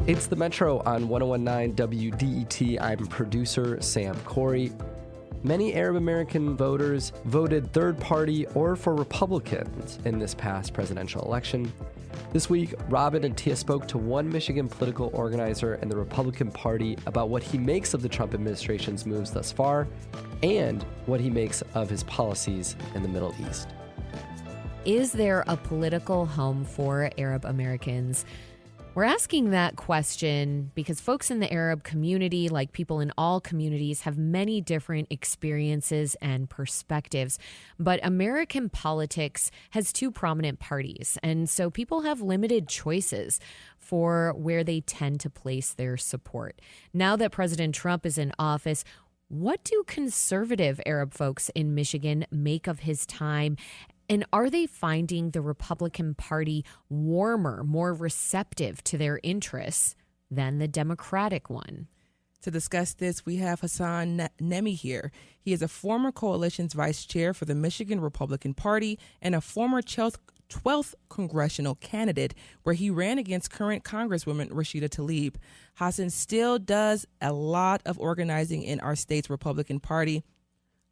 It's the Metro on 1019 WDET. I'm producer Sam Corey. Many Arab American voters voted third party or for Republicans in this past presidential election. This week, Robin and Tia spoke to one Michigan political organizer in the Republican Party about what he makes of the Trump administration's moves thus far and what he makes of his policies in the Middle East. Is there a political home for Arab Americans? We're asking that question because folks in the Arab community, like people in all communities, have many different experiences and perspectives. But American politics has two prominent parties, and so people have limited choices for where they tend to place their support. Now that President Trump is in office, what do conservative Arab folks in Michigan make of his time? And are they finding the Republican Party warmer, more receptive to their interests than the Democratic one? To discuss this, we have Hassan Nemi here. He is a former coalition's vice chair for the Michigan Republican Party and a former 12th congressional candidate where he ran against current Congresswoman Rashida Tlaib. Hassan still does a lot of organizing in our state's Republican Party.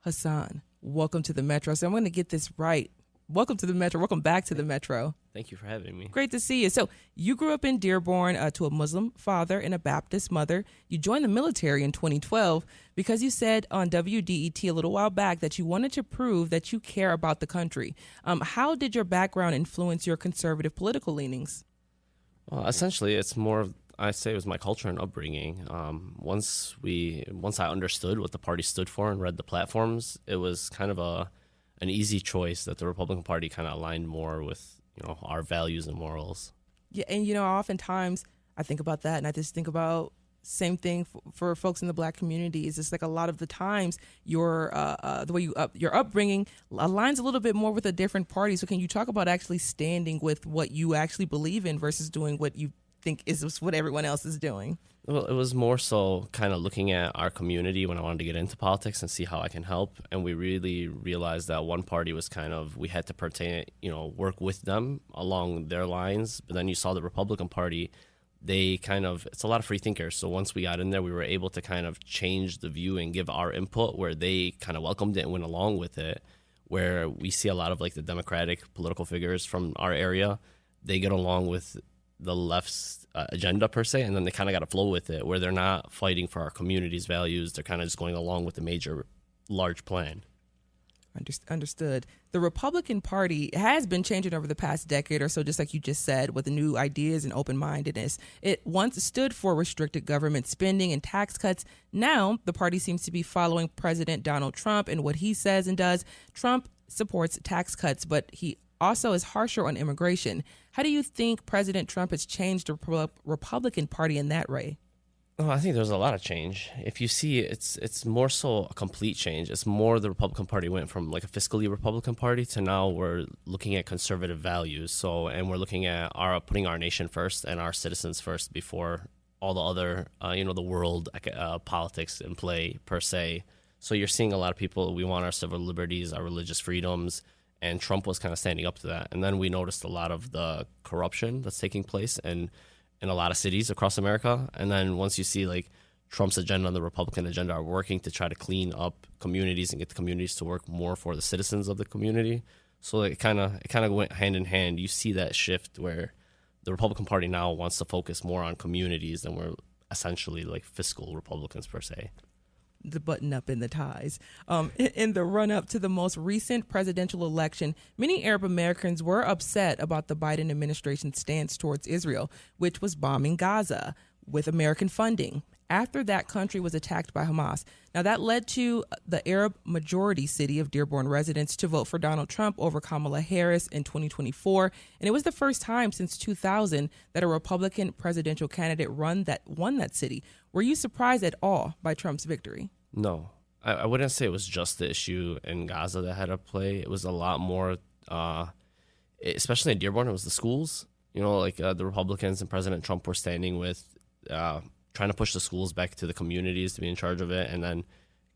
Hassan, welcome to the Metro. So I'm going to get this right. Welcome to the Metro. Welcome back to the Metro. Thank you for having me. Great to see you. So you grew up in Dearborn to a Muslim father and a Baptist mother. You joined the military in 2012 because you said on WDET a little while back that you wanted to prove that you care about the country. How did your background influence your conservative political leanings? Well, essentially, it's more of, I say it was my culture and upbringing. Once I understood what the party stood for and read the platforms, it was kind of an easy choice that the Republican Party kind of aligned more with, our values and morals. Yeah, and oftentimes I think about that, and I just think about same thing for folks in the Black communities. It's like a lot of the times your the way your upbringing aligns a little bit more with a different party. So can you talk about actually standing with what you actually believe in versus doing what you think is what everyone else is doing? Well, it was more so kind of looking at our community when I wanted to get into politics and see how I can help. And we really realized that one party was we had to pertain, work with them along their lines. But then you saw the Republican Party, it's a lot of free thinkers. So once we got in there, we were able to kind of change the view and give our input where they kind of welcomed it and went along with it, where we see a lot of like the Democratic political figures from our area, they get along with the left's agenda per se, and then they kind of got to flow with it, where they're not fighting for our community's values. They're kind of just going along with the large plan. Understood. The Republican Party has been changing over the past decade or so, just like you just said, with the new ideas and open-mindedness. It once stood for restricted government spending and tax cuts. Now, the party seems to be following President Donald Trump and what he says and does. Trump supports tax cuts, but he also is harsher on immigration. How do you think President Trump has changed the Republican Party in that way? Oh, I think there's a lot of change. If you see, it's more so a complete change. It's more the Republican Party went from like a fiscally Republican Party to now we're looking at conservative values. So, and we're looking at putting our nation first and our citizens first before all the other, the world politics in play per se. So you're seeing a lot of people, we want our civil liberties, our religious freedoms, and Trump was kind of standing up to that. And then we noticed a lot of the corruption that's taking place in a lot of cities across America. And then once you see like Trump's agenda and the Republican agenda are working to try to clean up communities and get the communities to work more for the citizens of the community. So it kind of went hand in hand. You see that shift where the Republican Party now wants to focus more on communities than we're essentially like fiscal Republicans per se. The button up and the ties. In the run-up to the most recent presidential election, many Arab Americans were upset about the Biden administration's stance towards Israel, which was bombing Gaza with American funding after that country was attacked by Hamas. Now, that led to the Arab majority city of Dearborn residents to vote for Donald Trump over Kamala Harris in 2024. And it was the first time since 2000 that a Republican presidential candidate won that city. Were you surprised at all by Trump's victory? No. I wouldn't say it was just the issue in Gaza that had to play. It was a lot more, especially in Dearborn, it was the schools. The Republicans and President Trump were standing with trying to push the schools back to the communities to be in charge of it, and then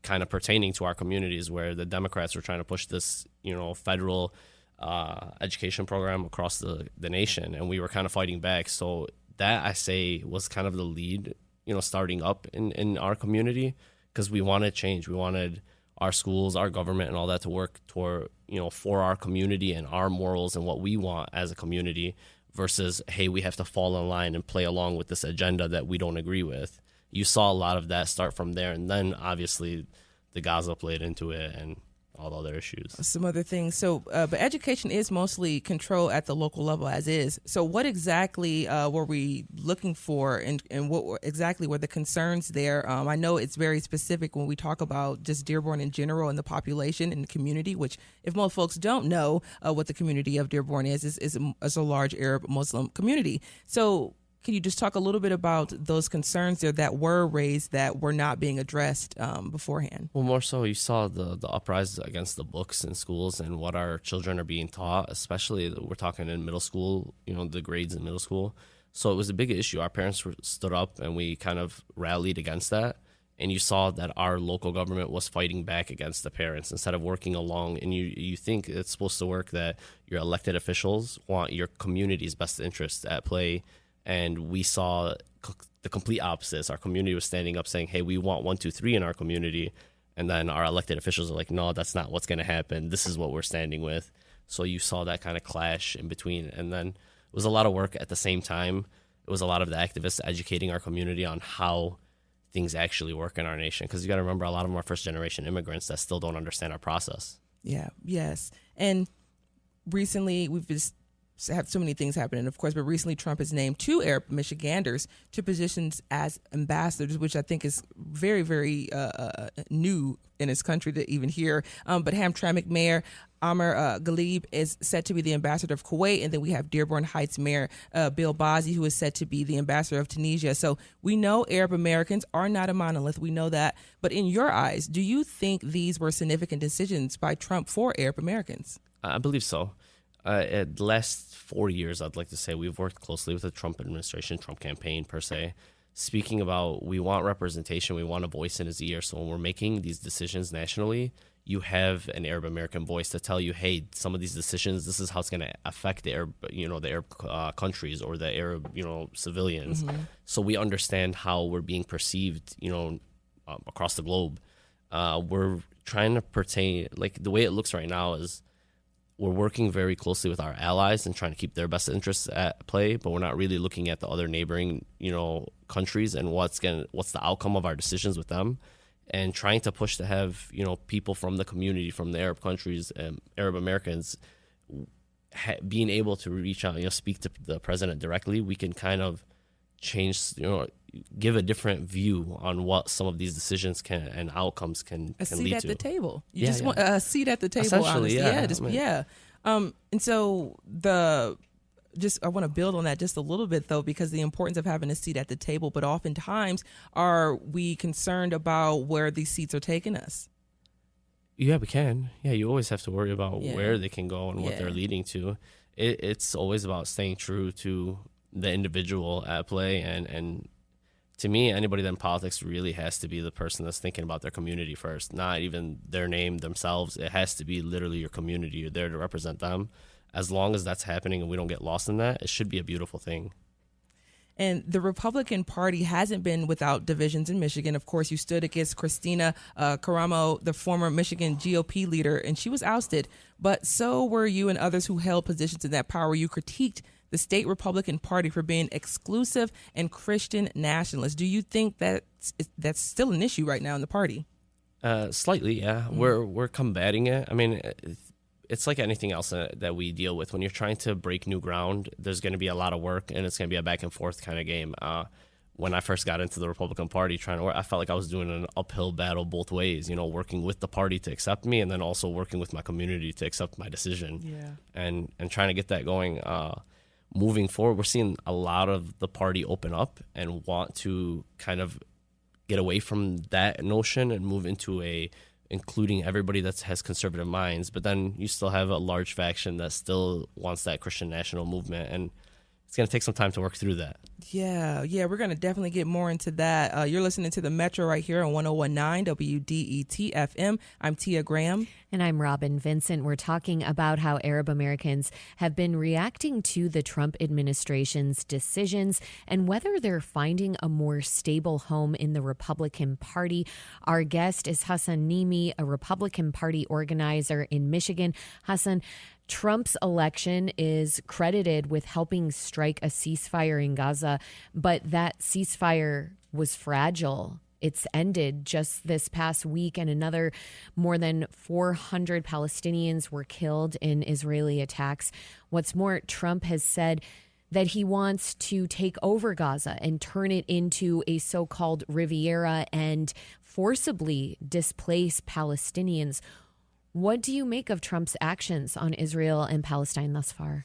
kind of pertaining to our communities, where the Democrats were trying to push this, federal education program across the nation, and we were kind of fighting back. So that I say was kind of the lead, starting up in our community, because we wanted change. We wanted our schools, our government, and all that to work toward, for our community and our morals and what we want as a community, versus, hey, we have to fall in line and play along with this agenda that we don't agree with. You saw a lot of that start from there, and then obviously the Gaza played into it and all the other issues. Some other things. So, but education is mostly controlled at the local level as is. So what exactly were we looking for, and what exactly were the concerns there? I know it's very specific when we talk about just Dearborn in general and the population and the community, which if most folks don't know what the community of Dearborn is a large Arab Muslim community. So can you just talk a little bit about those concerns there that were raised that were not being addressed beforehand? Well, more so, you saw the uprise against the books in schools and what our children are being taught, especially we're talking in middle school, the grades in middle school. So it was a big issue. Our parents stood up and we kind of rallied against that. And you saw that our local government was fighting back against the parents instead of working along. And you think it's supposed to work that your elected officials want your community's best interests at play. And we saw the complete opposites. Our community was standing up saying, hey, we want 1, 2, 3 in our community. And then our elected officials are like, no, that's not what's going to happen. This is what we're standing with. So you saw that kind of clash in between. And then it was a lot of work at the same time. It was a lot of the activists educating our community on how things actually work in our nation. Because you got to remember, a lot of them are first-generation immigrants that still don't understand our process. Yeah, yes. And recently we've just have so many things happening, of course, but recently Trump has named 2 Arab Michiganders to positions as ambassadors, which I think is very, very new in his country to even hear. But Hamtramck Mayor Amr Ghalib is set to be the ambassador of Kuwait, and then we have Dearborn Heights Mayor Bill Bazzi, who is set to be the ambassador of Tunisia. So we know Arab Americans are not a monolith. We know that. But in your eyes, do you think these were significant decisions by Trump for Arab Americans? I believe so. The last 4 years, I'd like to say, we've worked closely with the Trump administration, Trump campaign per se, speaking about we want representation, we want a voice in his ear. So when we're making these decisions nationally, you have an Arab American voice to tell you, hey, some of these decisions, this is how it's going to affect the Arab, the Arab countries or the Arab, civilians. Mm-hmm. So we understand how we're being perceived, across the globe. We're trying to pertain, like the way it looks right now is, we're working very closely with our allies and trying to keep their best interests at play, but we're not really looking at the other neighboring, countries and what's the outcome of our decisions with them, and trying to push to have, people from the community, from the Arab countries, Arab Americans, being able to reach out, speak to the president directly. We can kind of change, give a different view on what some of these decisions can and outcomes can lead to. A seat at the table. You just want a seat at the table. Essentially, honestly. And so I want to build on that just a little bit, though, because the importance of having a seat at the table. But oftentimes, are we concerned about where these seats are taking us? Yeah, we can. Yeah, you always have to worry about where they can go and what they're leading to. It's always about staying true to the individual at play, and to me, anybody that in politics really has to be the person that's thinking about their community first, not even their name themselves. It has to be literally your community. You're there to represent them. As long as that's happening and we don't get lost in that, it should be a beautiful thing. And the Republican Party hasn't been without divisions in Michigan. Of course, you stood against Christina Caramo, the former Michigan GOP leader, and she was ousted. But so were you and others who held positions in that power. You critiqued the state Republican Party for being exclusive and Christian nationalist. Do you think that's still an issue right now in the party? Slightly, yeah. Mm-hmm. We're combating it. I mean, it's like anything else that we deal with. When you're trying to break new ground, there's going to be a lot of work, and it's going to be a back and forth kind of game. When I first got into the Republican Party, trying to work, I felt like I was doing an uphill battle both ways. Working with the party to accept me, and then also working with my community to accept my decision. Yeah. And trying to get that going. Moving forward, we're seeing a lot of the party open up and want to kind of get away from that notion and move into including everybody that has conservative minds. But then you still have a large faction that still wants that Christian national movement, and it's going to take some time to work through that. Yeah, we're going to definitely get more into that. You're listening to the Metro right here on 1019 WDET FM. I'm Tia Graham. And I'm Robin Vincent. We're talking about how Arab Americans have been reacting to the Trump administration's decisions and whether they're finding a more stable home in the Republican Party. Our guest is Hassan Nimi, a Republican Party organizer in Michigan. Hassan, Trump's election is credited with helping strike a ceasefire in Gaza, but that ceasefire was fragile. It's ended just this past week, and another more than 400 Palestinians were killed in Israeli attacks. What's more, Trump has said that he wants to take over Gaza and turn it into a so-called Riviera and forcibly displace Palestinians. What do you make of Trump's actions on Israel and Palestine thus far?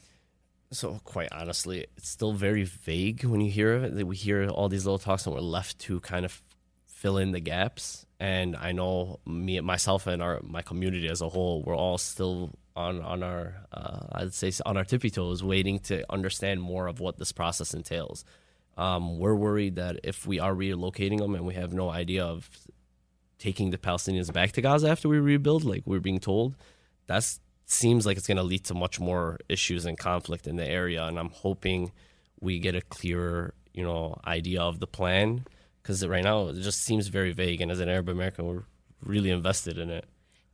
So quite honestly, it's still very vague when you hear of it. We hear all these little talks and we're left to kind of fill in the gaps. And I know myself and my community as a whole, we're all still on our, I'd say on our tippy toes, waiting to understand more of what this process entails. We're worried that if we are relocating them and we have no idea of taking the Palestinians back to Gaza after we rebuild, like we're being told, that seems like it's going to lead to much more issues and conflict in the area. And I'm hoping we get a clearer, idea of the plan, because right now it just seems very vague. And as an Arab American, we're really invested in it.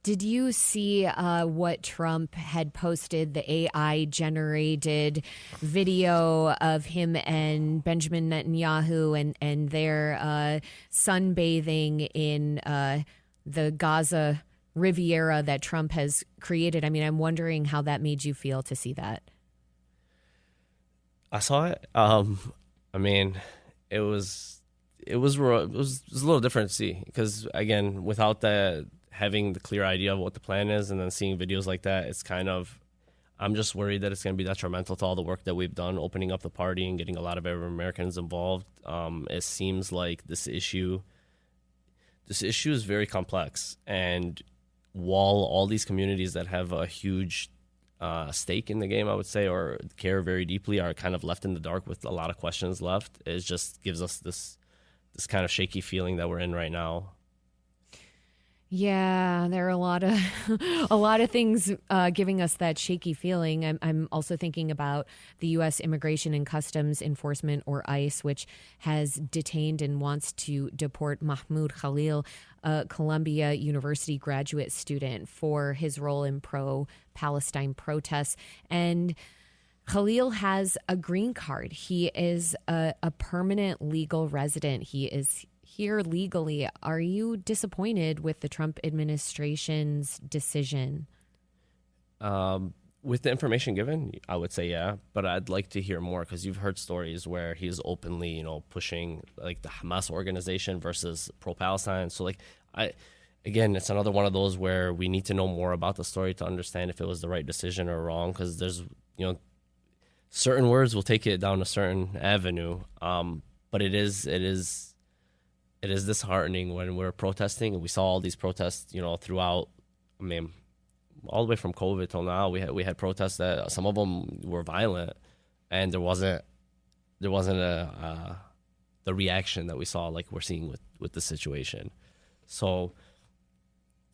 Did you see what Trump had posted, the AI-generated video of him and Benjamin Netanyahu and their sunbathing in the Gaza Riviera that Trump has created? I mean, I'm wondering how that made you feel to see that. I saw it. It was a little different to see because, again, without having the clear idea of what the plan is and then seeing videos like that, it's kind of, I'm just worried that it's going to be detrimental to all the work that we've done, opening up the party and getting a lot of Arab Americans involved. It seems like this issue is very complex, and while all these communities that have a huge stake in the game, I would say, or care very deeply, are kind of left in the dark with a lot of questions left, it just gives us this kind of shaky feeling that we're in right now. Yeah, there are a lot of things giving us that shaky feeling. I'm also thinking about the U.S. Immigration and Customs Enforcement, or ICE, which has detained and wants to deport Mahmoud Khalil, a Columbia University graduate student, for his role in pro-Palestine protests. And Khalil has a green card. He is a permanent legal resident. He is here legally. Are you disappointed with the Trump administration's decision? With the information given, I would say yeah, but I'd like to hear more, because you've heard stories where he's openly, pushing like the Hamas organization versus pro-Palestine. So again, it's another one of those where we need to know more about the story to understand if it was the right decision or wrong, because there's, certain words will take it down a certain avenue. But it is disheartening when we're protesting, and we saw all these protests, throughout. All the way from COVID till now, we had protests that some of them were violent, and there wasn't the reaction that we saw like we're seeing with the situation. So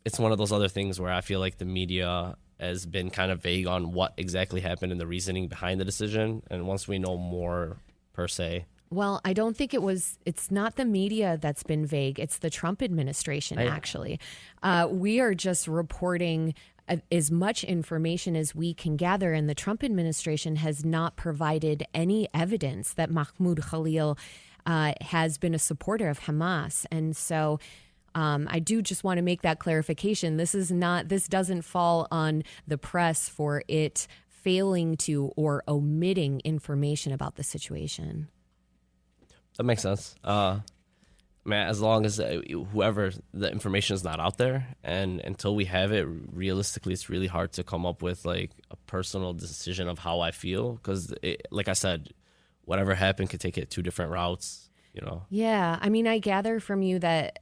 it's one of those other things where I feel like the media has been kind of vague on what exactly happened and the reasoning behind the decision. And once we know more, per se. Well, I don't think it's not the media that's been vague. It's the Trump administration, actually. We are just reporting as much information as we can gather, and the Trump administration has not provided any evidence that Mahmoud Khalil has been a supporter of Hamas. And so I do just want to make that clarification. This doesn't fall on the press for it failing to or omitting information about the situation. That makes sense. As long as whoever the information is not out there, and until we have it, realistically, it's really hard to come up with like a personal decision of how I feel, because, like I said, whatever happened could take it two different routes. Yeah, I gather from you that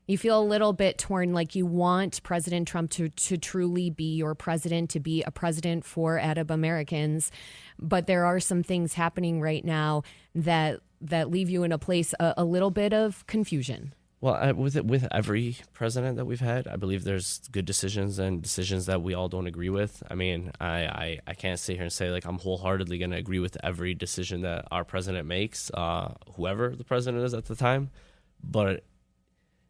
You feel a little bit torn, like you want President Trump to truly be your president, to be a president for Arab Americans. But there are some things happening right now that leave you in a place a little bit of confusion. Well, with every president that we've had, I believe there's good decisions and decisions that we all don't agree with. I mean, I can't sit here and say like I'm wholeheartedly going to agree with every decision that our president makes, whoever the president is at the time. But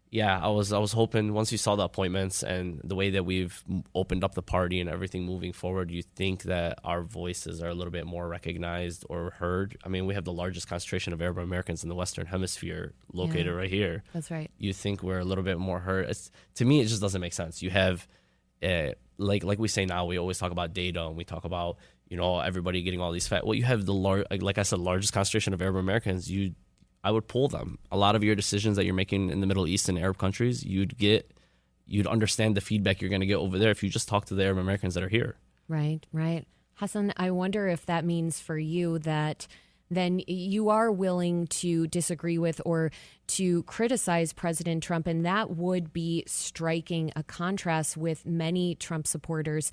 yeah, I was hoping once you saw the appointments and the way that we've opened up the party and everything moving forward, you think that our voices are a little bit more recognized or heard. I mean, we have the largest concentration of Arab Americans in the Western Hemisphere located right here. That's right. You think we're a little bit more heard. To me, it just doesn't make sense. You have, like we say now, we always talk about data and we talk about, everybody getting all these facts. Well, you have like I said, largest concentration of Arab Americans. I would pull them. A lot of your decisions that you're making in the Middle East and Arab countries, you'd understand the feedback you're going to get over there if you just talk to the Arab Americans that are here. Right. Hassan, I wonder if that means for you that then you are willing to disagree with or to criticize President Trump, and that would be striking a contrast with many Trump supporters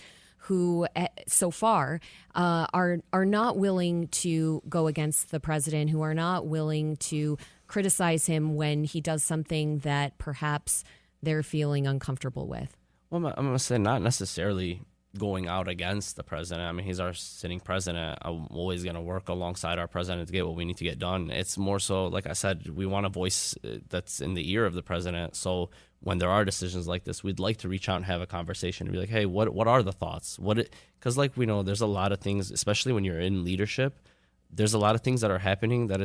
who so far are not willing to go against the president, who are not willing to criticize him when he does something that perhaps they're feeling uncomfortable with. Well, I'm going to say not necessarily going out against the president. I mean, he's our sitting president. I'm always going to work alongside our president to get what we need to get done. It's more so, like I said, we want a voice that's in the ear of the president. So when there are decisions like this, we'd like to reach out and have a conversation and be like, hey, what are the thoughts? Because like we know, there's a lot of things, especially when you're in leadership, there's a lot of things that are happening that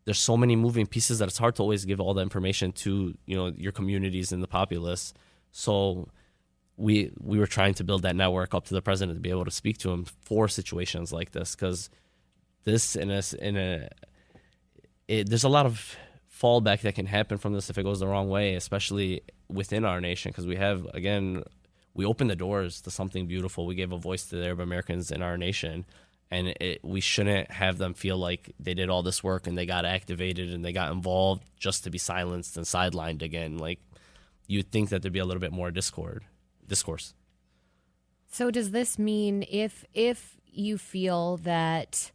there's so many moving pieces that it's hard to always give all the information to, your communities and the populace. So we were trying to build that network up to the president to be able to speak to him for situations like this, because there's a lot of fallback that can happen from this if it goes the wrong way, especially within our nation, because we opened the doors to something beautiful. We gave a voice to the Arab Americans in our nation, and we shouldn't have them feel like they did all this work and they got activated and they got involved just to be silenced and sidelined again. Like, you'd think that there'd be a little bit more discourse. So does this mean if you feel that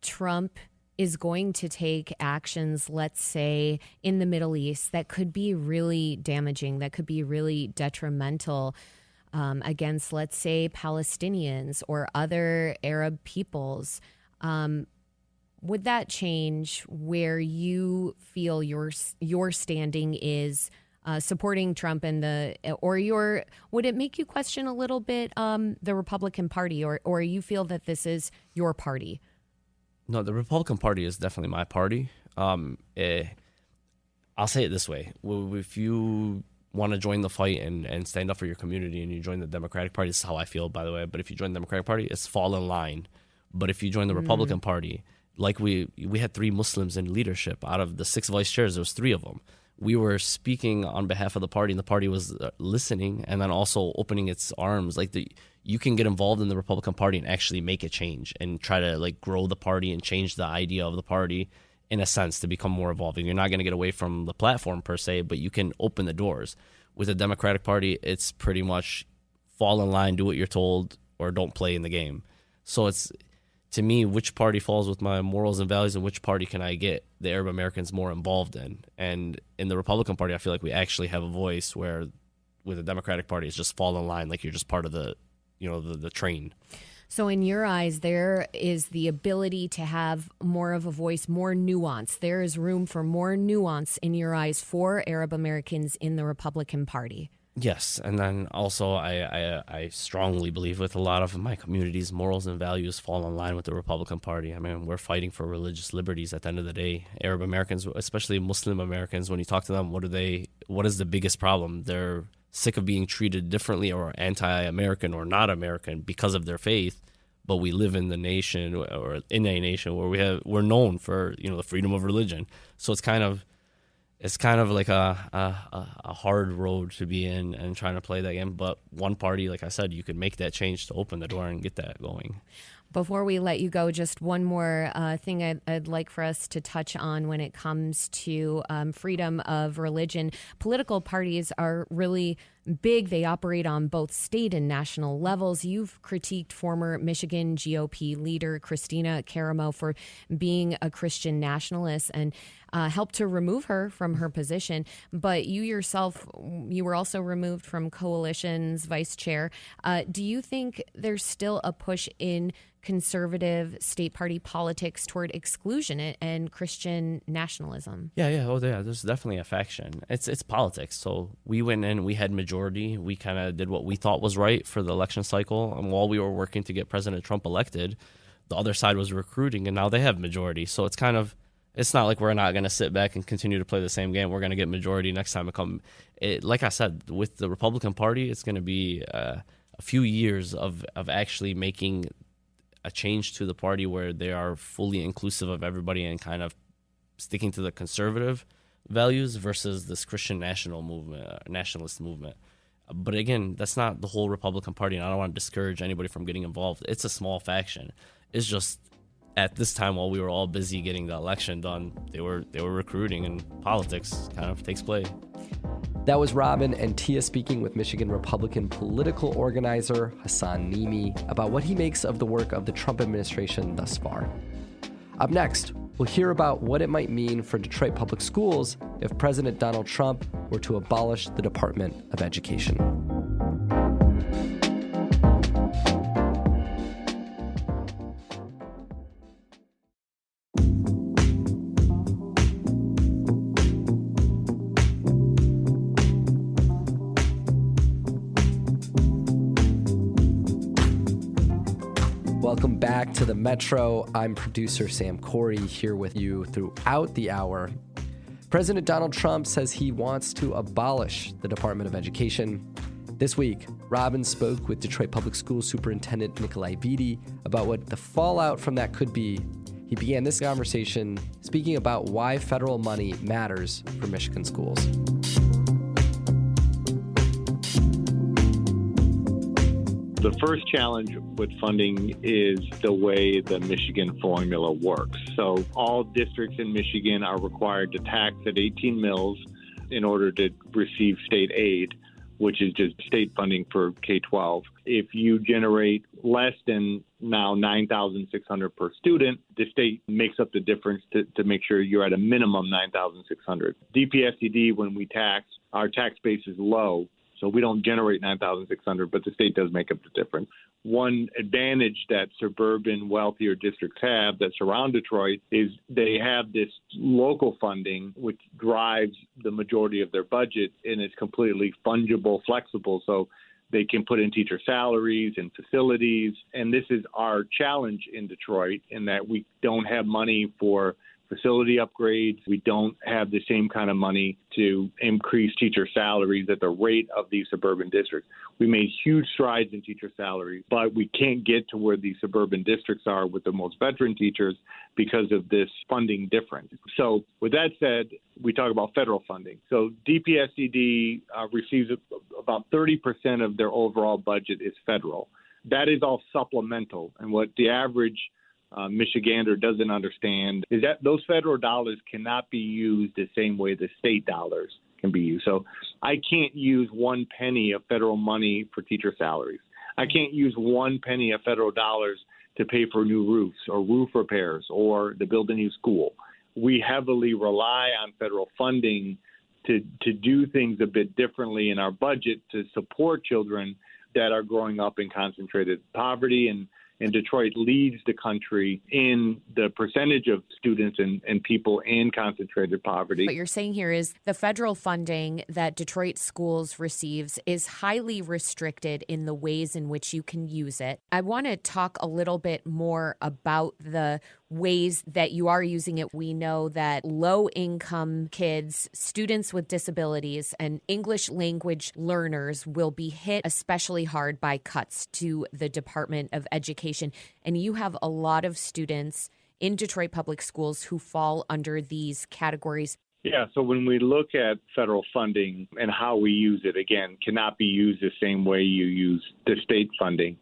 Trump is going to take actions, let's say, in the Middle East that could be really damaging, that could be really detrimental against, let's say, Palestinians or other Arab peoples, would that change where you feel your standing is supporting Trump would it make you question a little bit the Republican Party, or you feel that this is your party? No, the Republican Party is definitely my party. I'll say it this way. If you want to join the fight and stand up for your community and you join the Democratic Party, this is how I feel, by the way, but if you join the Democratic Party, it's fall in line. But if you join the Republican Party, like we had 3 Muslims in leadership. Out of the 6 vice chairs, there was 3 of them. We were speaking on behalf of the party, and the party was listening and then also opening its arms. You can get involved in the Republican Party and actually make a change and try to grow the party and change the idea of the party in a sense to become more evolving. You're not going to get away from the platform per se, but you can open the doors. With the Democratic Party, it's pretty much fall in line, do what you're told, or don't play in the game. So it's, to me, which party falls with my morals and values and which party can I get the Arab Americans more involved in? And in the Republican Party, I feel like we actually have a voice, where with the Democratic Party, it's just fall in line, like you're just part of the train. So in your eyes, there is the ability to have more of a voice, more nuance. There is room for more nuance in your eyes for Arab Americans in the Republican Party. Yes, and then also I strongly believe with a lot of my community's morals and values fall in line with the Republican Party. I mean, we're fighting for religious liberties at the end of the day. Arab Americans, especially Muslim Americans, when you talk to them, what is the biggest problem? They're sick of being treated differently or anti-American or not American because of their faith. But we live in a nation where we're known for the freedom of religion. So it's kind of like a hard road to be in and trying to play that game. But one party, like I said, you could make that change to open the door and get that going. Before we let you go, just one more thing I'd like for us to touch on when it comes to freedom of religion. Political parties are really big. They operate on both state and national levels. You've critiqued former Michigan GOP leader Christina Caramo for being a Christian nationalist and helped to remove her from her position. But you yourself, you were also removed from Coalition's vice chair. Do you think there's still a push in conservative state party politics toward exclusion and Christian nationalism? Yeah. Oh, yeah. There's definitely a faction. It's politics. So we went in, we had majority. We kind of did what we thought was right for the election cycle. And while we were working to get President Trump elected, the other side was recruiting, and now they have majority. So it's not like we're not going to sit back and continue to play the same game. We're going to get majority next time it comes. Like I said, with the Republican Party, it's going to be a few years of actually making a change to the party where they are fully inclusive of everybody and kind of sticking to the conservative values versus this Christian nationalist movement. But again, that's not the whole Republican Party, and I don't want to discourage anybody from getting involved. It's a small faction. It's just at this time, while we were all busy getting the election done, they were recruiting, and politics kind of takes play. That was Robin and Tia speaking with Michigan Republican political organizer Hassan Nimi about what he makes of the work of the Trump administration thus far. Up next, we'll hear about what it might mean for Detroit public schools if President Donald Trump were to abolish the Department of Education. Welcome back to the Metro. I'm producer Sam Corey here with you throughout the hour. President Donald Trump says he wants to abolish the Department of Education. This week, Robin spoke with Detroit Public Schools Superintendent Nikolai Vitti about what the fallout from that could be. He began this conversation speaking about why federal money matters for Michigan schools. The first challenge with funding is the way the Michigan formula works. So all districts in Michigan are required to tax at 18 mills in order to receive state aid, which is just state funding for K-12. If you generate less than now $9,600 per student, the state makes up the difference to make sure you're at a minimum $9,600. DPSCD, when we tax, our tax base is low. So we don't generate $9,600, but the state does make up the difference. One advantage that suburban, wealthier districts have that surround Detroit is they have this local funding, which drives the majority of their budget, and it's completely fungible, flexible. So they can put in teacher salaries and facilities. And this is our challenge in Detroit, in that we don't have money for facility upgrades. We don't have the same kind of money to increase teacher salaries at the rate of these suburban districts. We made huge strides in teacher salaries, but we can't get to where these suburban districts are with the most veteran teachers because of this funding difference. So with that said, we talk about federal funding. So DPSCD receives about 30% of their overall budget is federal. That is all supplemental. And what the average Michigander doesn't understand is that those federal dollars cannot be used the same way the state dollars can be used. So I can't use 1 penny of federal money for teacher salaries. I can't use 1 penny of federal dollars to pay for new roofs or roof repairs or to build a new school. We heavily rely on federal funding to do things a bit differently in our budget to support children that are growing up in concentrated poverty, and Detroit leads the country in the percentage of students and people in concentrated poverty. What you're saying here is the federal funding that Detroit schools receives is highly restricted in the ways in which you can use it. I want to talk a little bit more about the ways that you are using it. We know that low-income kids, students with disabilities, and English language learners will be hit especially hard by cuts to the Department of Education. And you have a lot of students in Detroit public schools who fall under these categories. Yeah, so when we look at federal funding and how we use it, again, cannot be used the same way you use the state funding.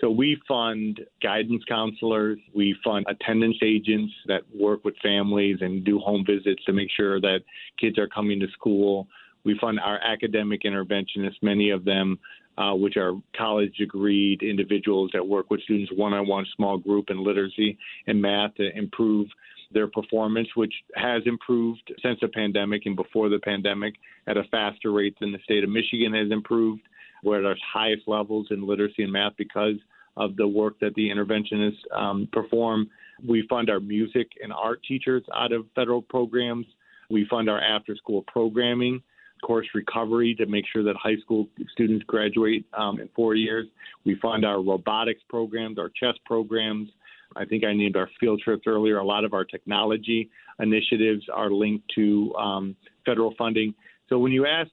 So we fund guidance counselors. We fund attendance agents that work with families and do home visits to make sure that kids are coming to school. We fund our academic interventionists, many of them which are college-degreed individuals that work with students one-on-one, small group in literacy and math to improve their performance, which has improved since the pandemic and before the pandemic at a faster rate than the state of Michigan has improved. We're at our highest levels in literacy and math because of the work that the interventionists perform. We fund our music and art teachers out of federal programs. We fund our after-school programming, course recovery to make sure that high school students graduate in 4 years. We fund our robotics programs, our chess programs. I think I named our field trips earlier. A lot of our technology initiatives are linked to federal funding. So when you ask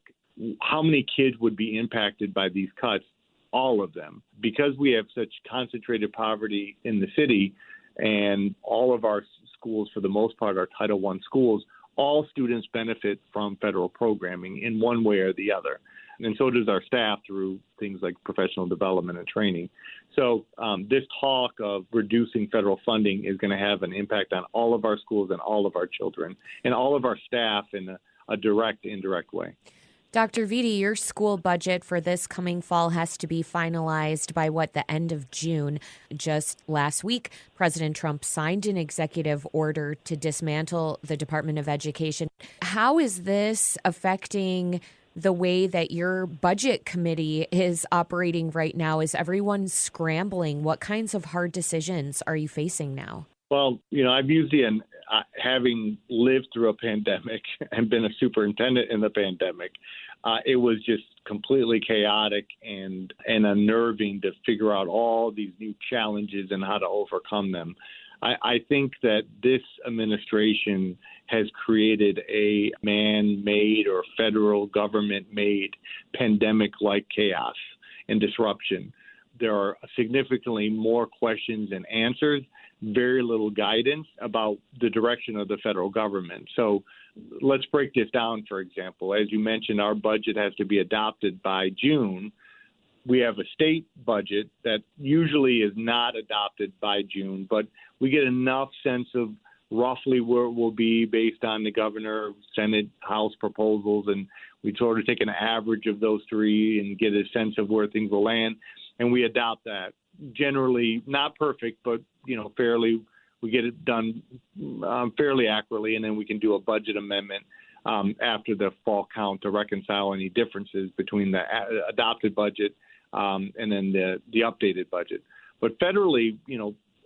how many kids would be impacted by these cuts, all of them. Because we have such concentrated poverty in the city and all of our schools, for the most part, are Title I schools, all students benefit from federal programming in one way or the other. And so does our staff through things like professional development and training. So this talk of reducing federal funding is going to have an impact on all of our schools and all of our children and all of our staff in a direct, indirect way. Dr. Vitti, your school budget for this coming fall has to be finalized by the end of June. Just last week, President Trump signed an executive order to dismantle the Department of Education. How is this affecting the way that your budget committee is operating right now? Is everyone scrambling? What kinds of hard decisions are you facing now? Well, I've used having lived through a pandemic and been a superintendent in the pandemic, it was just completely chaotic and unnerving to figure out all these new challenges and how to overcome them. I think that this administration has created a man-made or federal government-made pandemic-like chaos and disruption. There are significantly more questions and answers, very little guidance about the direction of the federal government. So let's break this down, for example. As you mentioned, our budget has to be adopted by June. We have a state budget that usually is not adopted by June, but we get enough sense of roughly where it will be based on the governor, Senate, House proposals, and we sort of take an average of those three and get a sense of where things will land, and we adopt that. Generally, not perfect, but fairly, we get it done fairly accurately, and then we can do a budget amendment after the fall count to reconcile any differences between the adopted budget and then the updated budget. But federally,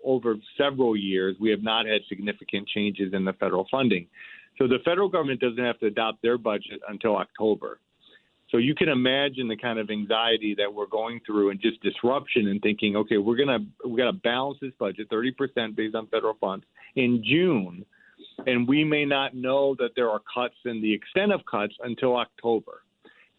over several years, we have not had significant changes in the federal funding. So the federal government doesn't have to adopt their budget until October. So you can imagine the kind of anxiety that we're going through and just disruption and thinking, okay, we got to balance this budget 30% based on federal funds in June, and we may not know that there are cuts and the extent of cuts until October.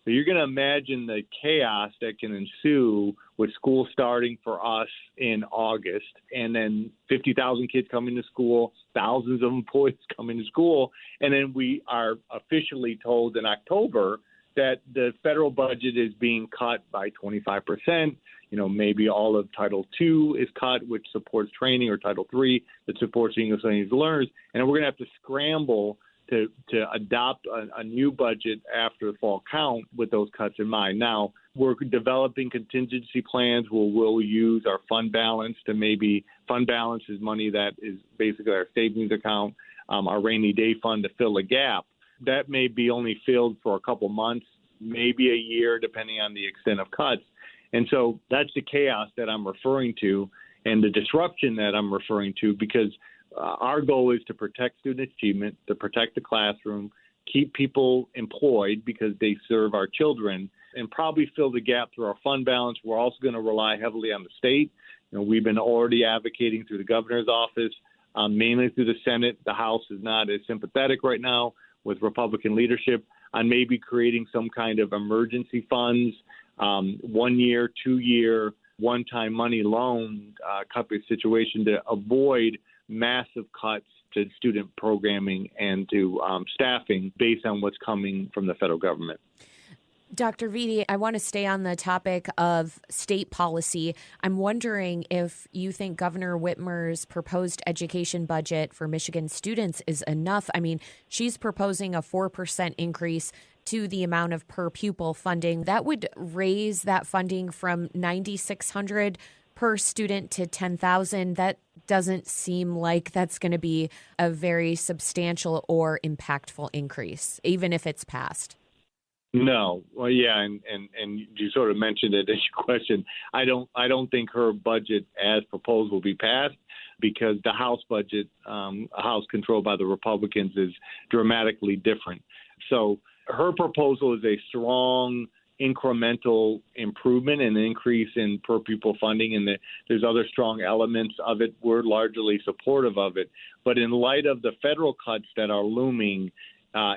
So you're going to imagine the chaos that can ensue with school starting for us in August, and then 50,000 kids coming to school, thousands of employees coming to school, and then we are officially told in October that the federal budget is being cut by 25%. Maybe all of Title II is cut, which supports training, or Title III that supports English language learners. And we're going to have to scramble to adopt a new budget after the fall count with those cuts in mind. Now, we're developing contingency plans where we'll use our fund balance fund balance is money that is basically our savings account, our rainy day fund to fill a gap. That may be only filled for a couple months, maybe a year, depending on the extent of cuts. And so that's the chaos that I'm referring to and the disruption that I'm referring to, because our goal is to protect student achievement, to protect the classroom, keep people employed because they serve our children, and probably fill the gap through our fund balance. We're also going to rely heavily on the state. We've been already advocating through the governor's office, mainly through the Senate. The House is not as sympathetic right now with Republican leadership on maybe creating some kind of emergency funds, 1 year, 2 year, one-time money loan type of situation to avoid massive cuts to student programming and to staffing based on what's coming from the federal government. Dr. Vitti, I want to stay on the topic of state policy. I'm wondering if you think Governor Whitmer's proposed education budget for Michigan students is enough. I mean, she's proposing a 4% increase to the amount of per pupil funding. That would raise that funding from $9,600 per student to $10,000. That doesn't seem like that's going to be a very substantial or impactful increase, even if it's passed. No. Well, yeah, and you sort of mentioned it in your question. I don't think her budget as proposed will be passed because the House budget, a House controlled by the Republicans, is dramatically different. So her proposal is a strong incremental improvement and an increase in per pupil funding, and there's other strong elements of it. We're largely supportive of it. But in light of the federal cuts that are looming,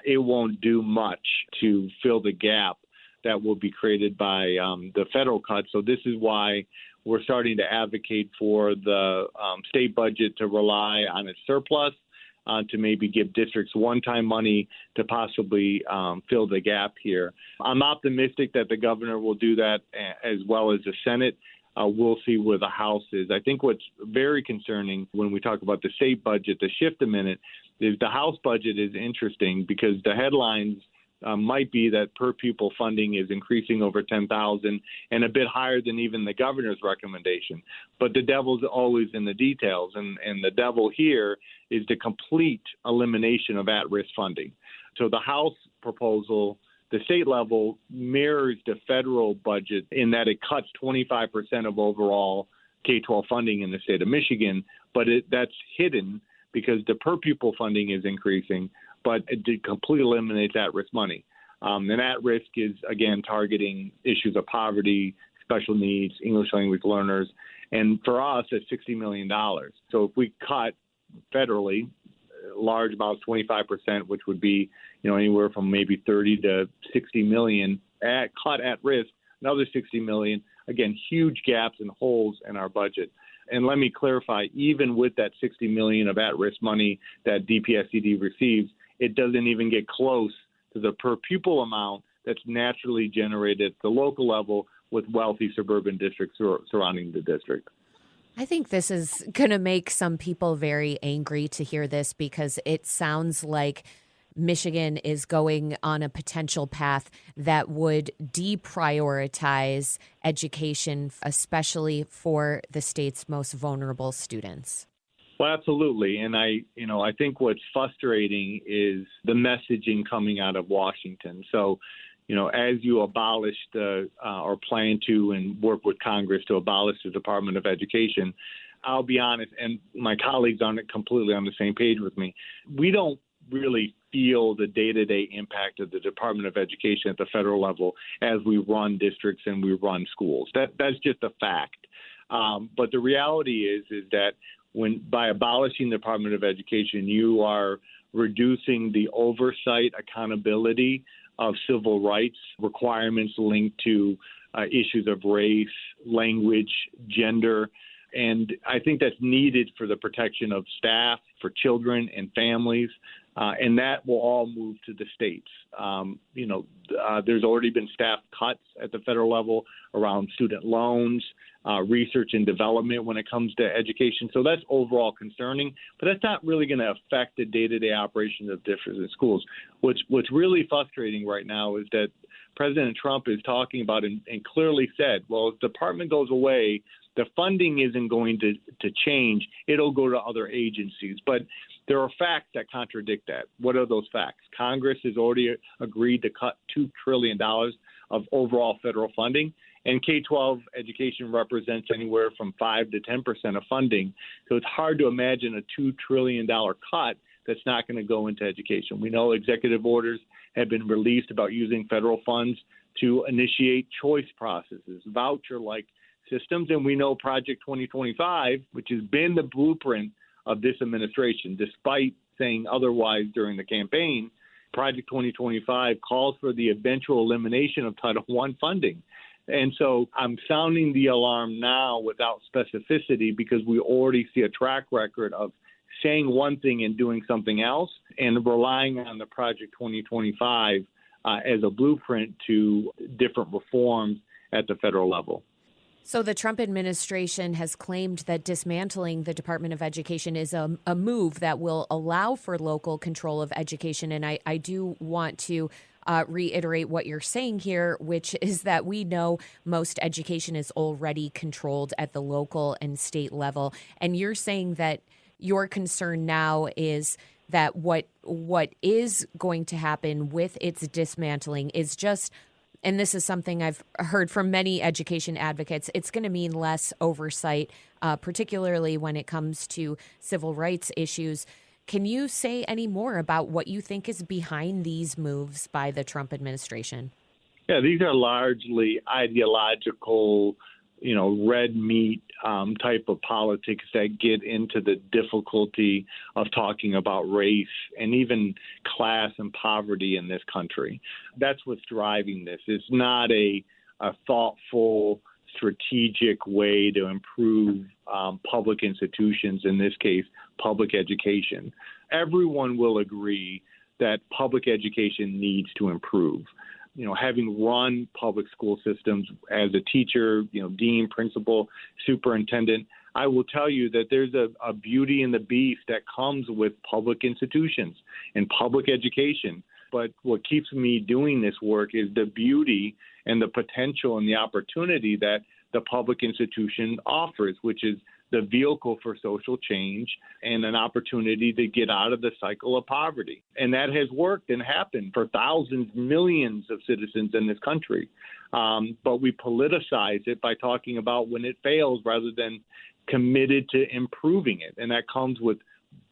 it won't do much to fill the gap that will be created by the federal cuts. So this is why we're starting to advocate for the state budget to rely on its surplus to maybe give districts one-time money to possibly fill the gap here. I'm optimistic that the governor will do that as well as the Senate. We'll see where the House is. I think what's very concerning when we talk about the state budget, to shift a minute, is the House budget is interesting because the headlines might be that per pupil funding is increasing over $10,000 and a bit higher than even the governor's recommendation. But the devil's always in the details, and the devil here is the complete elimination of at-risk funding. So the House proposal, the state level, mirrors the federal budget in that it cuts 25% of overall K-12 funding in the state of Michigan, but that's hidden because the per pupil funding is increasing, but it completely eliminates at-risk money. And at-risk is, again, targeting issues of poverty, special needs, English language learners. And for us, it's $60 million. So if we cut federally large amounts, 25%, which would be anywhere from maybe 30 to 60 million, cut at risk, another 60 million. Again, huge gaps and holes in our budget. And let me clarify, even with that 60 million of at-risk money that DPSCD receives, it doesn't even get close to the per pupil amount that's naturally generated at the local level with wealthy suburban districts surrounding the district. I think this is going to make some people very angry to hear this because it sounds like Michigan is going on a potential path that would deprioritize education, especially for the state's most vulnerable students. Well, absolutely. And I think what's frustrating is the messaging coming out of Washington. So, as you abolish or plan to and work with Congress to abolish the Department of Education, I'll be honest, and my colleagues aren't completely on the same page with me. We don't really feel the day-to-day impact of the Department of Education at the federal level as we run districts and we run schools. That's just a fact. But the reality is that by abolishing the Department of Education, you are reducing the oversight, accountability of civil rights requirements linked to issues of race, language, gender. And I think that's needed for the protection of staff, for children and families. And that will all move to the states. There's already been staff cuts at the federal level around student loans, research and development when it comes to education. So that's overall concerning, but that's not really going to affect the day-to-day operations of districts and schools. What's really frustrating right now is that President Trump is talking about and clearly said, well, if the department goes away, the funding isn't going to change. It'll go to other agencies. But there are facts that contradict that. What are those facts? Congress has already agreed to cut $2 trillion of overall federal funding, and K-12 education represents anywhere from 5 to 10% of funding. So it's hard to imagine a $2 trillion cut that's not going to go into education. We know executive orders have been released about using federal funds to initiate choice processes, voucher-like systems, and we know Project 2025, which has been the blueprint of this administration, despite saying otherwise during the campaign. Project 2025 calls for the eventual elimination of Title I funding. And so I'm sounding the alarm now without specificity because we already see a track record of saying one thing and doing something else and relying on the Project 2025 as a blueprint to different reforms at the federal level. So the Trump administration has claimed that dismantling the Department of Education is a move that will allow for local control of education. And I do want to reiterate what you're saying here, which is that we know most education is already controlled at the local and state level. And you're saying that your concern now is that what is going to happen with its dismantling is just, and this is something I've heard from many education advocates, it's going to mean less oversight, particularly when it comes to civil rights issues. Can you say any more about what you think is behind these moves by the Trump administration? Yeah, these are largely ideological, red meat type of politics that get into the difficulty of talking about race and even class and poverty in this country. That's what's driving this. It's not a thoughtful, strategic way to improve public institutions, in this case, public education. Everyone will agree that public education needs to improve. Having run public school systems as a teacher, dean, principal, superintendent, I will tell you that there's a beauty in the beast that comes with public institutions and public education. But what keeps me doing this work is the beauty and the potential and the opportunity that the public institution offers, which is the vehicle for social change and an opportunity to get out of the cycle of poverty. And that has worked and happened for thousands, millions of citizens in this country. But we politicize it by talking about when it fails rather than committed to improving it. And that comes with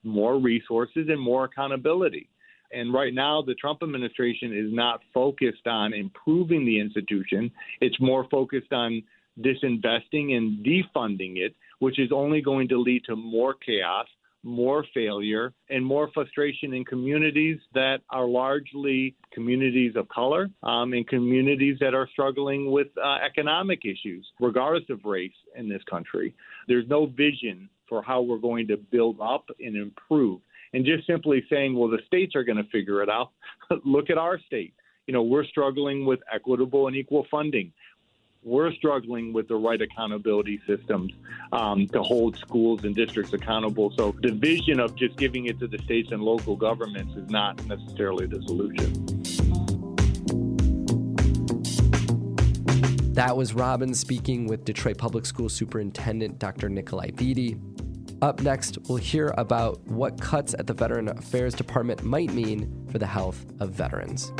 more resources and more accountability. And right now, the Trump administration is not focused on improving the institution. It's more focused on disinvesting and defunding it, which is only going to lead to more chaos, more failure, and more frustration in communities that are largely communities of color and communities that are struggling with economic issues, regardless of race in this country. There's no vision for how we're going to build up and improve. And just simply saying, well, the states are going to figure it out. Look at our state. We're struggling with equitable and equal funding. We're struggling with the right accountability systems to hold schools and districts accountable. So the vision of just giving it to the states and local governments is not necessarily the solution. That was Robin speaking with Detroit Public School Superintendent Dr. Nikolai Vitti. Up next, we'll hear about what cuts at the Veteran Affairs Department might mean for the health of veterans.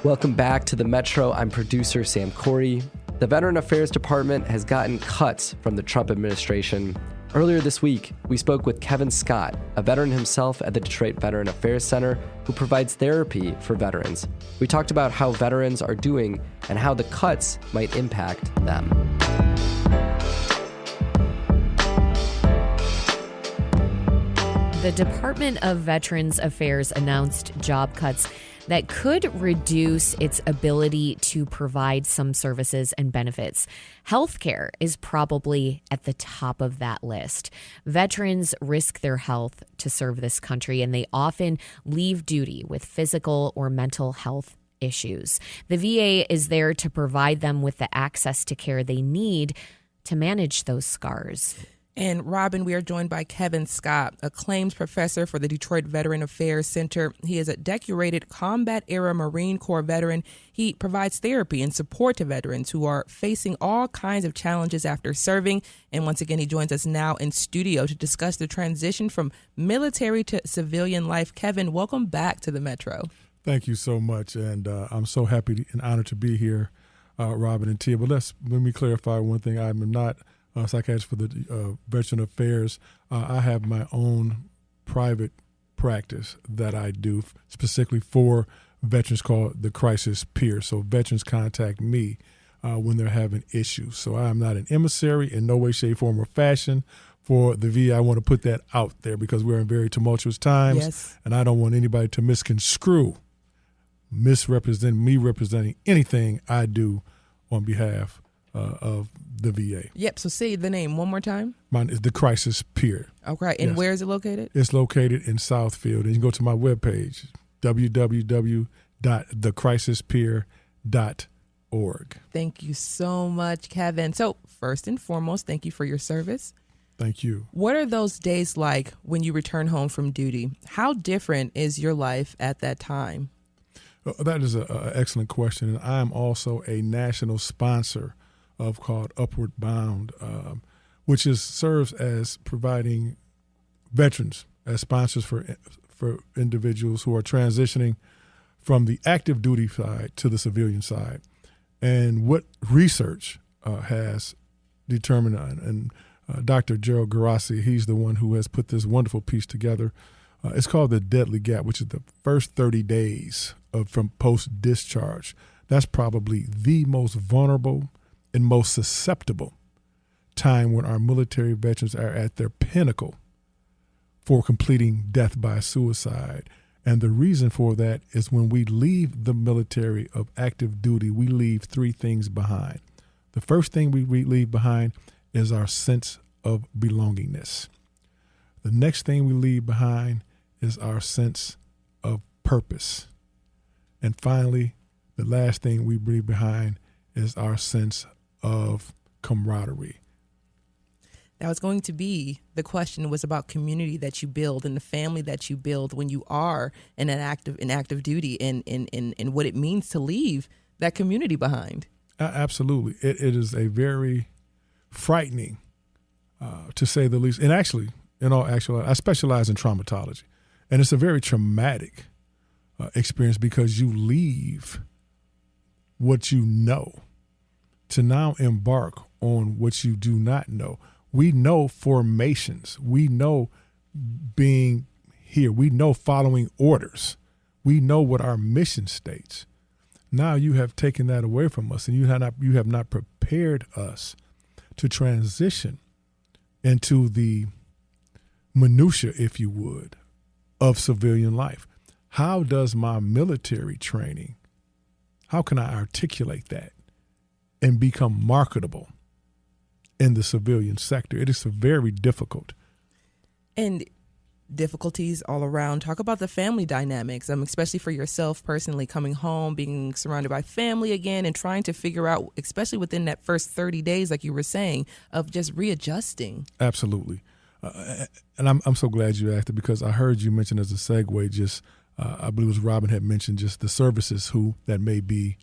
Welcome back to the Metro. I'm producer Sam Corey. The Veteran Affairs Department has gotten cuts from the Trump administration. Earlier this week, we spoke with Kevin Scott, a veteran himself at the Detroit Veteran Affairs Center who provides therapy for veterans. We talked about how veterans are doing and how the cuts might impact them. The Department of Veterans Affairs announced job cuts that could reduce its ability to provide some services and benefits. Healthcare is probably at the top of that list. Veterans risk their health to serve this country, and they often leave duty with physical or mental health issues. The VA is there to provide them with the access to care they need to manage those scars. And Robin, we are joined by Kevin Scott, acclaimed professor for the Detroit Veteran Affairs Center. He is a decorated combat-era Marine Corps veteran. He provides therapy and support to veterans who are facing all kinds of challenges after serving. And once again, he joins us now in studio to discuss the transition from military to civilian life. Kevin, welcome back to the Metro. Thank you so much, and I'm so happy and honored to be here, Robin and Tia. But let me clarify one thing. I'm not psychiatrist for the Veteran Affairs. I have my own private practice that I do specifically for veterans called the Crisis Peer. So veterans contact me when they're having issues. So I am not an emissary in no way, shape, form, or fashion for the VA. I want to put that out there because we're in very tumultuous times, Yes. and I don't want anybody to misrepresenting anything I do on behalf of the VA. Yep. So say the name one more time. Mine is the Crisis Peer. Okay. And Yes. where is it located? It's located in Southfield. And you can go to my webpage, www.thecrisispeer.org. Thank you so much, Kevin. So first and foremost, thank you for your service. Thank you. What are those days like when you return home from duty? How different is your life at that time? That is an excellent question. And I'm also a national sponsor of called Upward Bound, which serves as providing veterans as sponsors for individuals who are transitioning from the active duty side to the civilian side. And what research has determined, and Dr. Gerald Garassi, he's the one who has put this wonderful piece together. It's called the deadly gap, which is the first 30 days from post-discharge. That's probably the most vulnerable and most susceptible time when our military veterans are at their pinnacle for completing death by suicide. And the reason for that is when we leave the military of active duty, we leave three things behind. The first thing we leave behind is our sense of belongingness. The next thing we leave behind is our sense of purpose. And finally, the last thing we leave behind is our sense of camaraderie. That was going to be the question, was about community that you build and the family that you build when you are in active duty and what it means to leave that community behind. Absolutely. It is a very frightening, to say the least. And actually, in all actuality, I specialize in traumatology. And it's a very traumatic experience because you leave what you know to now embark on what you do not know. We know formations. We know being here. We know following orders. We know what our mission states. Now you have taken that away from us, and you have not prepared us to transition into the minutia, if you would, of civilian life. How does my military training, how can I articulate that and become marketable in the civilian sector? It is very difficult. And difficulties all around. Talk about the family dynamics, especially for yourself personally, coming home, being surrounded by family again, and trying to figure out, especially within that first 30 days, like you were saying, of just readjusting. Absolutely. And I'm so glad you asked it, because I heard you mention as a segue, just I believe it was Robin had mentioned just the services that may be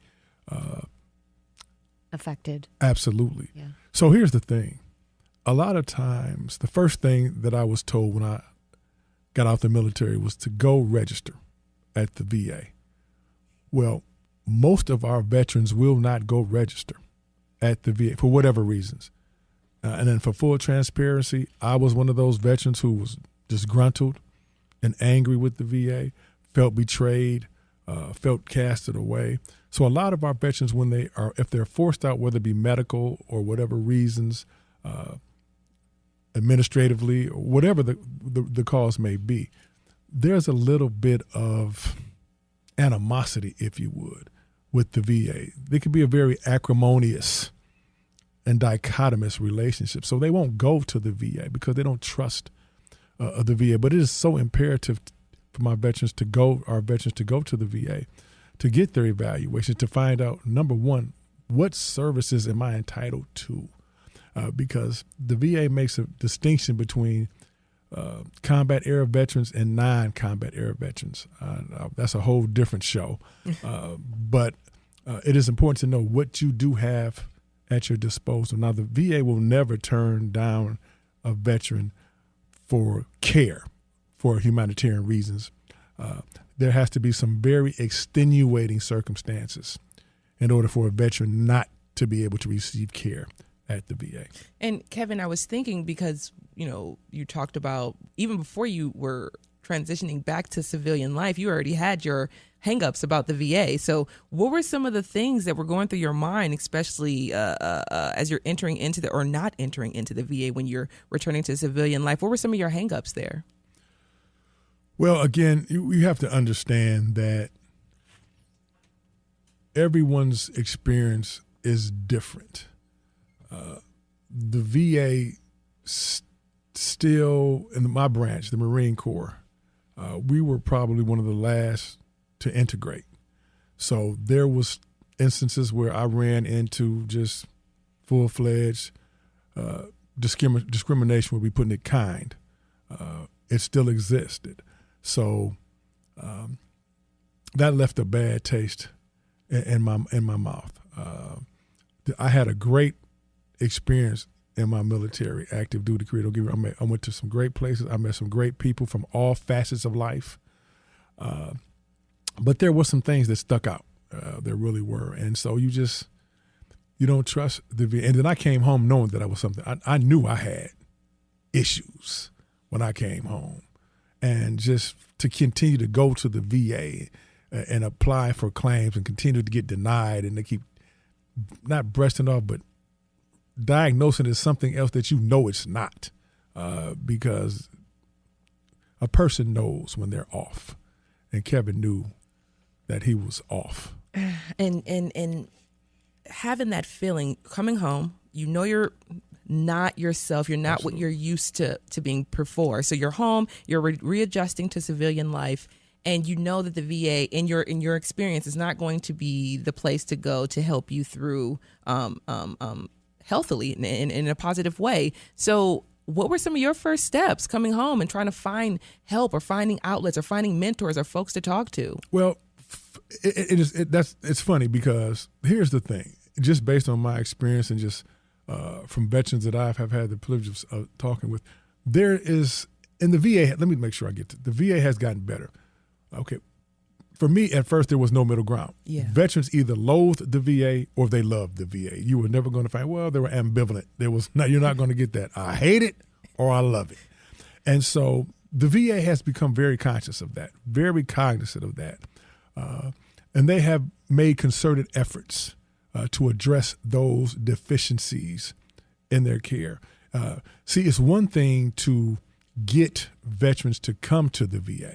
affected. Absolutely. Yeah. So here's the thing. A lot of times, the first thing that I was told when I got out the military was to go register at the VA. Well, most of our veterans will not go register at the VA for whatever reasons. And then for full transparency, I was one of those veterans who was disgruntled and angry with the VA, felt betrayed, felt casted away. So a lot of our veterans, if they're forced out, whether it be medical or whatever reasons, administratively, or whatever the cause may be, there's a little bit of animosity, if you would, with the VA. They can be a very acrimonious and dichotomous relationship. So they won't go to the VA because they don't trust the VA. But it is so imperative for our veterans to go to the VA to get their evaluation, to find out, number one, what services am I entitled to? Because the VA makes a distinction between combat era veterans and non-combat era veterans. That's a whole different show. But it is important to know what you do have at your disposal. Now, the VA will never turn down a veteran for care, for humanitarian reasons. There has to be some very extenuating circumstances in order for a veteran not to be able to receive care at the VA. And Kevin, I was thinking, because, you talked about even before you were transitioning back to civilian life, you already had your hangups about the VA. So what were some of the things that were going through your mind, especially as you're entering into or not entering into the VA when you're returning to civilian life? What were some of your hangups there? Well, again, you have to understand that everyone's experience is different. The VA still, in my branch, the Marine Corps, we were probably one of the last to integrate. So there was instances where I ran into just full-fledged discrimination, would be putting it kind. It still existed. So that left a bad taste in my mouth. I had a great experience in my military active duty career. I went to some great places. I met some great people from all facets of life. But there were some things that stuck out. There really were. And so you don't trust the VA. And then I came home knowing that I was something. I knew I had issues when I came home. And just to continue to go to the VA and apply for claims and continue to get denied, and they keep not brushing off, but diagnosing it as something else that you know it's not, because a person knows when they're off, and Kevin knew that he was off. And having that feeling, coming home, you know you're not yourself. You're not Absolutely. What you're used to being before. So you're home. You're readjusting to civilian life, and you know that the VA, in your experience, is not going to be the place to go to help you through healthily in a positive way. So what were some of your first steps coming home and trying to find help or finding outlets or finding mentors or folks to talk to? Well, it's funny because here's the thing. Just based on my experience and just from veterans that I have had the privilege of talking with, there is, in the VA, let me make sure I get to the VA has gotten better. Okay. For me, at first, there was no middle ground. Yeah. Veterans either loathed the VA or they loved the VA. You were never going to find, well, they were ambivalent. You're not going to get that. I hate it or I love it. And so the VA has become very conscious of that, very cognizant of that. And they have made concerted efforts to address those deficiencies in their care. See, it's one thing to get veterans to come to the VA,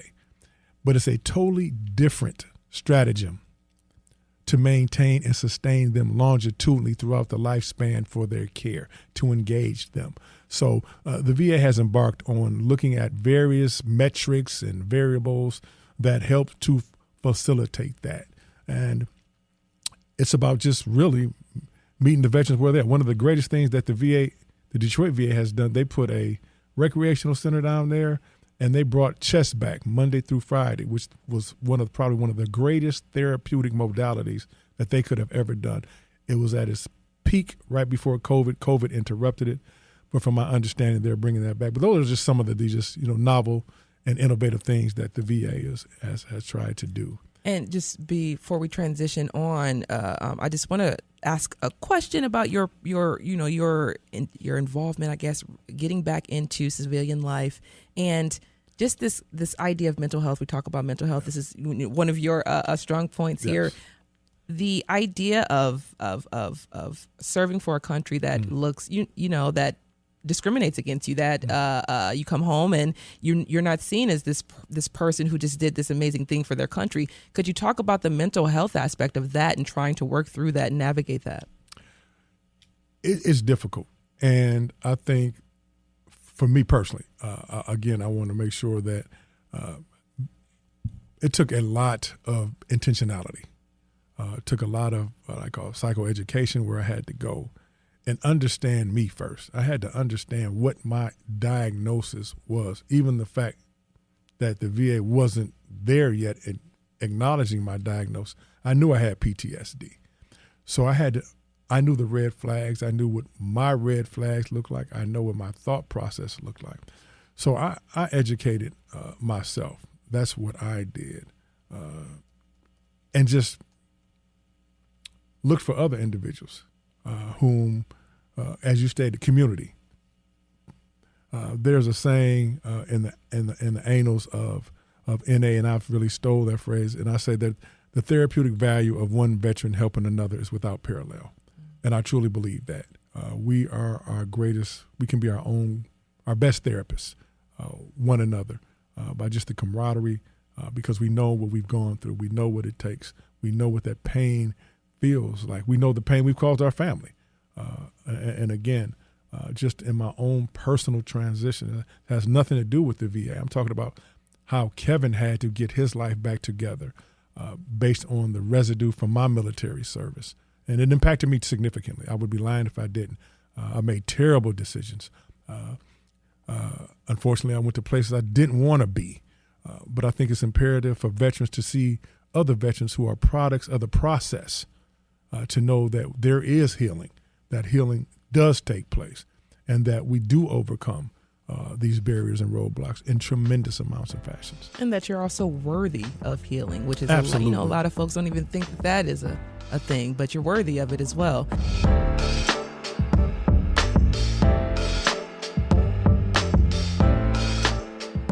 but it's a totally different stratagem to maintain and sustain them longitudinally throughout the lifespan for their care, to engage them. So the VA has embarked on looking at various metrics and variables that help to facilitate that. And it's about just really meeting the veterans where they're at. One of the greatest things that the Detroit VA has done, they put a recreational center down there, and they brought chess back Monday through Friday, which was probably one of the greatest therapeutic modalities that they could have ever done. It was at its peak right before COVID. COVID interrupted it, but from my understanding, they're bringing that back. But those are just some of the novel and innovative things that the VA has tried to do. And just before we transition on, I just want to ask a question about your involvement, I guess, getting back into civilian life, and just this idea of mental health. We talk about mental health. This is one of your strong points yes. here. The idea of serving for a country that looks that discriminates against you, that you come home and you're not seen as this person who just did this amazing thing for their country. Could you talk about the mental health aspect of that and trying to work through that and navigate that? It's difficult. And I think for me personally, again, I want to make sure that it took a lot of intentionality. It took a lot of what I call psychoeducation, where I had to go and understand me first. I had to understand what my diagnosis was, even the fact that the VA wasn't there yet in acknowledging my diagnosis. I knew I had PTSD. So I knew the red flags. I knew what my red flags looked like. I know what my thought process looked like. So I educated myself. That's what I did. And just looked for other individuals whom, as you stated, community. There's a saying in the annals of NA, and I've really stole that phrase, and I say that the therapeutic value of one veteran helping another is without parallel. And I truly believe that. We are our greatest, we can be our best therapists, one another, by just the camaraderie, because we know what we've gone through. We know what it takes. We know what that pain feels like. We know the pain we've caused our family. And again, just in my own personal transition, it has nothing to do with the VA. I'm talking about how Kevin had to get his life back together based on the residue from my military service. And it impacted me significantly. I would be lying if I didn't. I made terrible decisions. Unfortunately, I went to places I didn't want to be. But I think it's imperative for veterans to see other veterans who are products of the process to know that there is healing, that healing does take place, and that we do overcome these barriers and roadblocks in tremendous amounts of fashions. And that you're also worthy of healing, which is Absolutely. a lot of folks don't even think that is a thing, but you're worthy of it as well.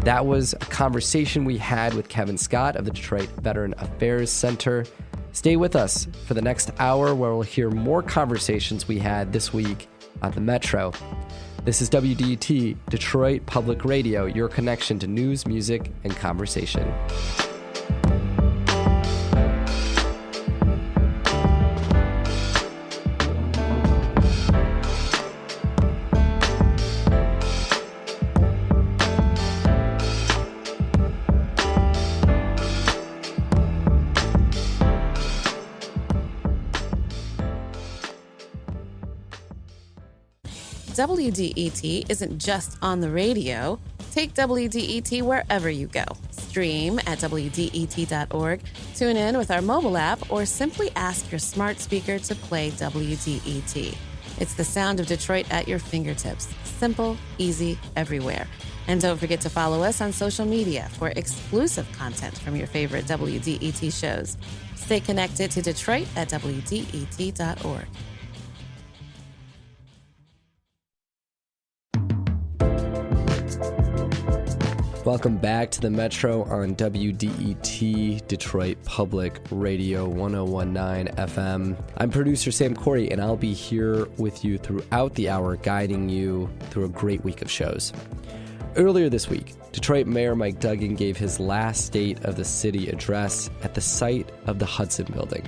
That was a conversation we had with Kevin Scott of the Detroit Veteran Affairs Center. Stay with us for the next hour, where we'll hear more conversations we had this week on the Metro. This is WDET, Detroit Public Radio, your connection to news, music, and conversation. WDET isn't just on the radio. Take WDET wherever you go. Stream at WDET.org, tune in with our mobile app, or simply ask your smart speaker to play WDET. It's the sound of Detroit at your fingertips. Simple, easy, everywhere. And don't forget to follow us on social media for exclusive content from your favorite WDET shows. Stay connected to Detroit at WDET.org. Welcome back to the Metro on WDET, Detroit Public Radio 1019 FM. I'm producer Sam Corey, and I'll be here with you throughout the hour, guiding you through a great week of shows. Earlier this week, Detroit Mayor Mike Duggan gave his last State of the City address at the site of the Hudson Building.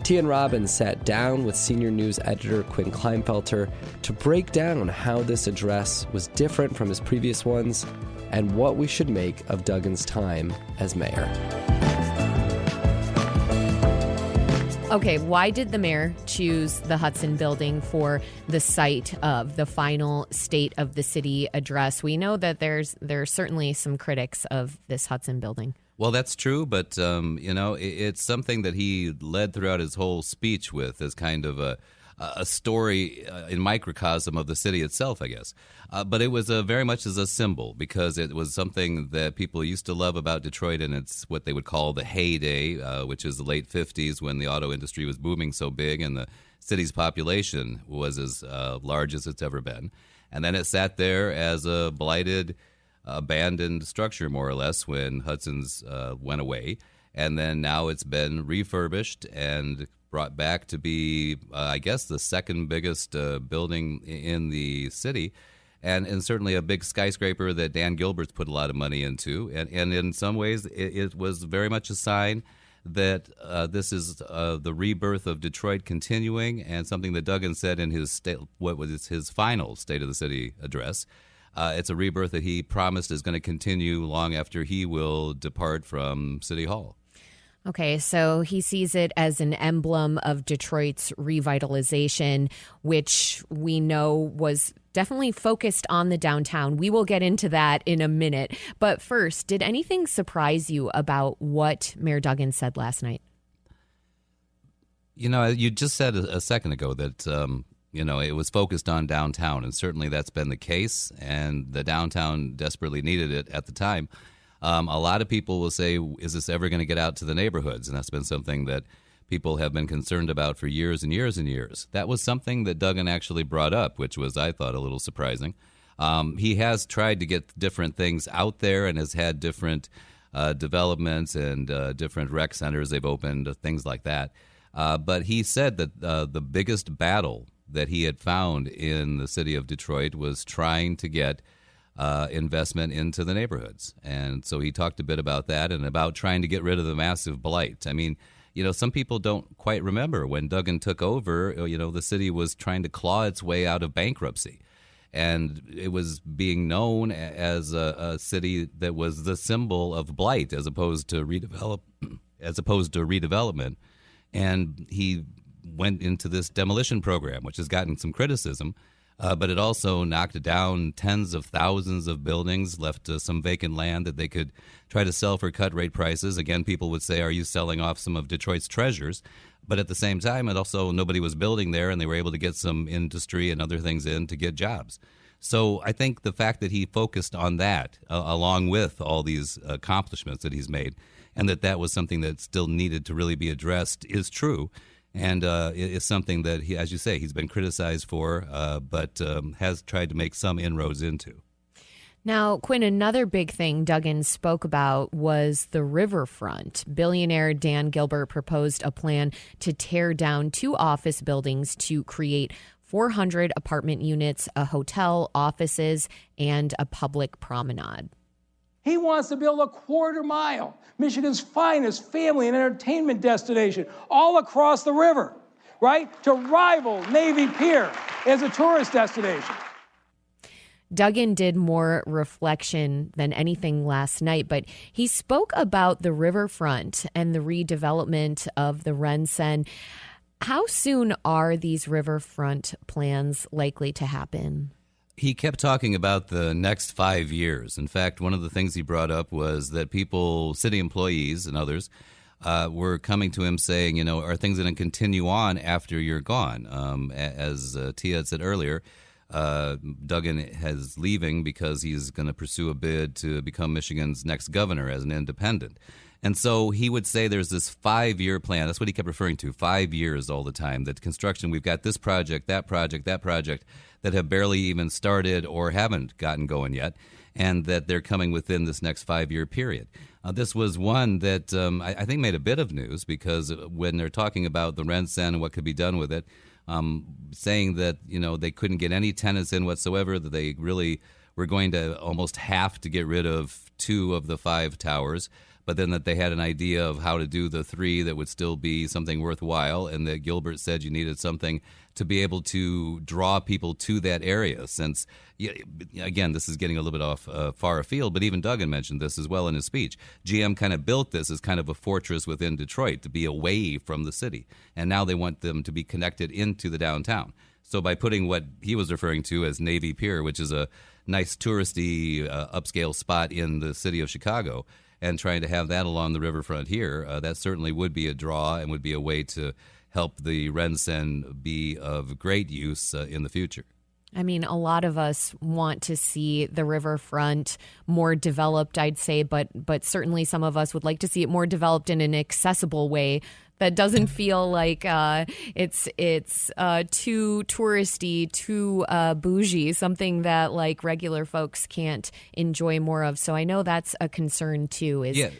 T.N. Robbins sat down with senior news editor Quinn Kleinfelter to break down how this address was different from his previous ones and what we should make of Duggan's time as mayor. Okay, why did the mayor choose the Hudson Building for the site of the final State of the City address? We know that there are certainly some critics of this Hudson Building. Well, that's true, but it's something that he led throughout his whole speech with as kind of a story in microcosm of the city itself, I guess. But it was very much as a symbol, because it was something that people used to love about Detroit, and it's what they would call the heyday, which is the late 50s, when the auto industry was booming so big and the city's population was as large as it's ever been. And then it sat there as a blighted, abandoned structure, more or less, when Hudson's went away. And then now it's been refurbished and brought back to be, I guess, the second biggest building in the city, and certainly a big skyscraper that Dan Gilbert's put a lot of money into. And in some ways, it was very much a sign that this is the rebirth of Detroit continuing, and something that Duggan said in his his final State of the City address. It's a rebirth that he promised is going to continue long after he will depart from City Hall. Okay, so he sees it as an emblem of Detroit's revitalization, which we know was definitely focused on the downtown. We will get into that in a minute. But first, did anything surprise you about what Mayor Duggan said last night? You know, you just said a second ago that, it was focused on downtown, and certainly that's been the case, and the downtown desperately needed it at the time. A lot of people will say, is this ever going to get out to the neighborhoods? And that's been something that people have been concerned about for years and years and years. That was something that Duggan actually brought up, which was, I thought, a little surprising. He has tried to get different things out there and has had different developments and different rec centers they've opened, things like that. But he said that the biggest battle that he had found in the city of Detroit was trying to get investment into the neighborhoods. And so he talked a bit about that and about trying to get rid of the massive blight. I mean, some people don't quite remember when Duggan took over, the city was trying to claw its way out of bankruptcy. And it was being known as a city that was the symbol of blight as opposed to redevelopment. And he went into this demolition program, which has gotten some criticism, but it also knocked down tens of thousands of buildings, left some vacant land that they could try to sell for cut-rate prices. Again, people would say, are you selling off some of Detroit's treasures? But at the same time, it also nobody was building there, and they were able to get some industry and other things in to get jobs. So I think the fact that he focused on that, along with all these accomplishments that he's made, and that was something that still needed to really be addressed is true. And it's something that, he, as you say, he's been criticized for, but has tried to make some inroads into. Now, Quinn, another big thing Duggan spoke about was the riverfront. Billionaire Dan Gilbert proposed a plan to tear down 2 office buildings to create 400 apartment units, a hotel, offices, and a public promenade. He wants to build a quarter mile, Michigan's finest family and entertainment destination, all across the river, right? To rival Navy Pier as a tourist destination. Duggan did more reflection than anything last night, but he spoke about the riverfront and the redevelopment of the Rensen. How soon are these riverfront plans likely to happen? He kept talking about the next 5 years. In fact, one of the things he brought up was that people, city employees and others, were coming to him saying, are things going to continue on after you're gone? As Tia had said earlier, Duggan is leaving because he's going to pursue a bid to become Michigan's next governor as an independent. And so he would say there's this 5-year plan. That's what he kept referring to, 5 years all the time. That construction, we've got this project, that that have barely even started or haven't gotten going yet, and that they're coming within this next 5-year period. This was one that I think made a bit of news because when they're talking about the Rensen and what could be done with it, saying that they couldn't get any tenants in whatsoever, that they really were going to almost have to get rid of 2 of the 5 towers, but then that they had an idea of how to do the 3 that would still be something worthwhile, and that Gilbert said you needed something to be able to draw people to that area. Since, again, this is getting a little bit off far afield, but even Duggan mentioned this as well in his speech. GM kind of built this as kind of a fortress within Detroit to be away from the city, and now they want them to be connected into the downtown. So by putting what he was referring to as Navy Pier, which is a nice touristy upscale spot in the city of Chicago, and trying to have that along the riverfront here, that certainly would be a draw and would be a way to help the Rensen be of great use in the future. I mean, a lot of us want to see the riverfront more developed, I'd say, but certainly some of us would like to see it more developed in an accessible way that doesn't feel like it's too touristy, too bougie, something that like regular folks can't enjoy more of. So I know that's a concern too. Yeah,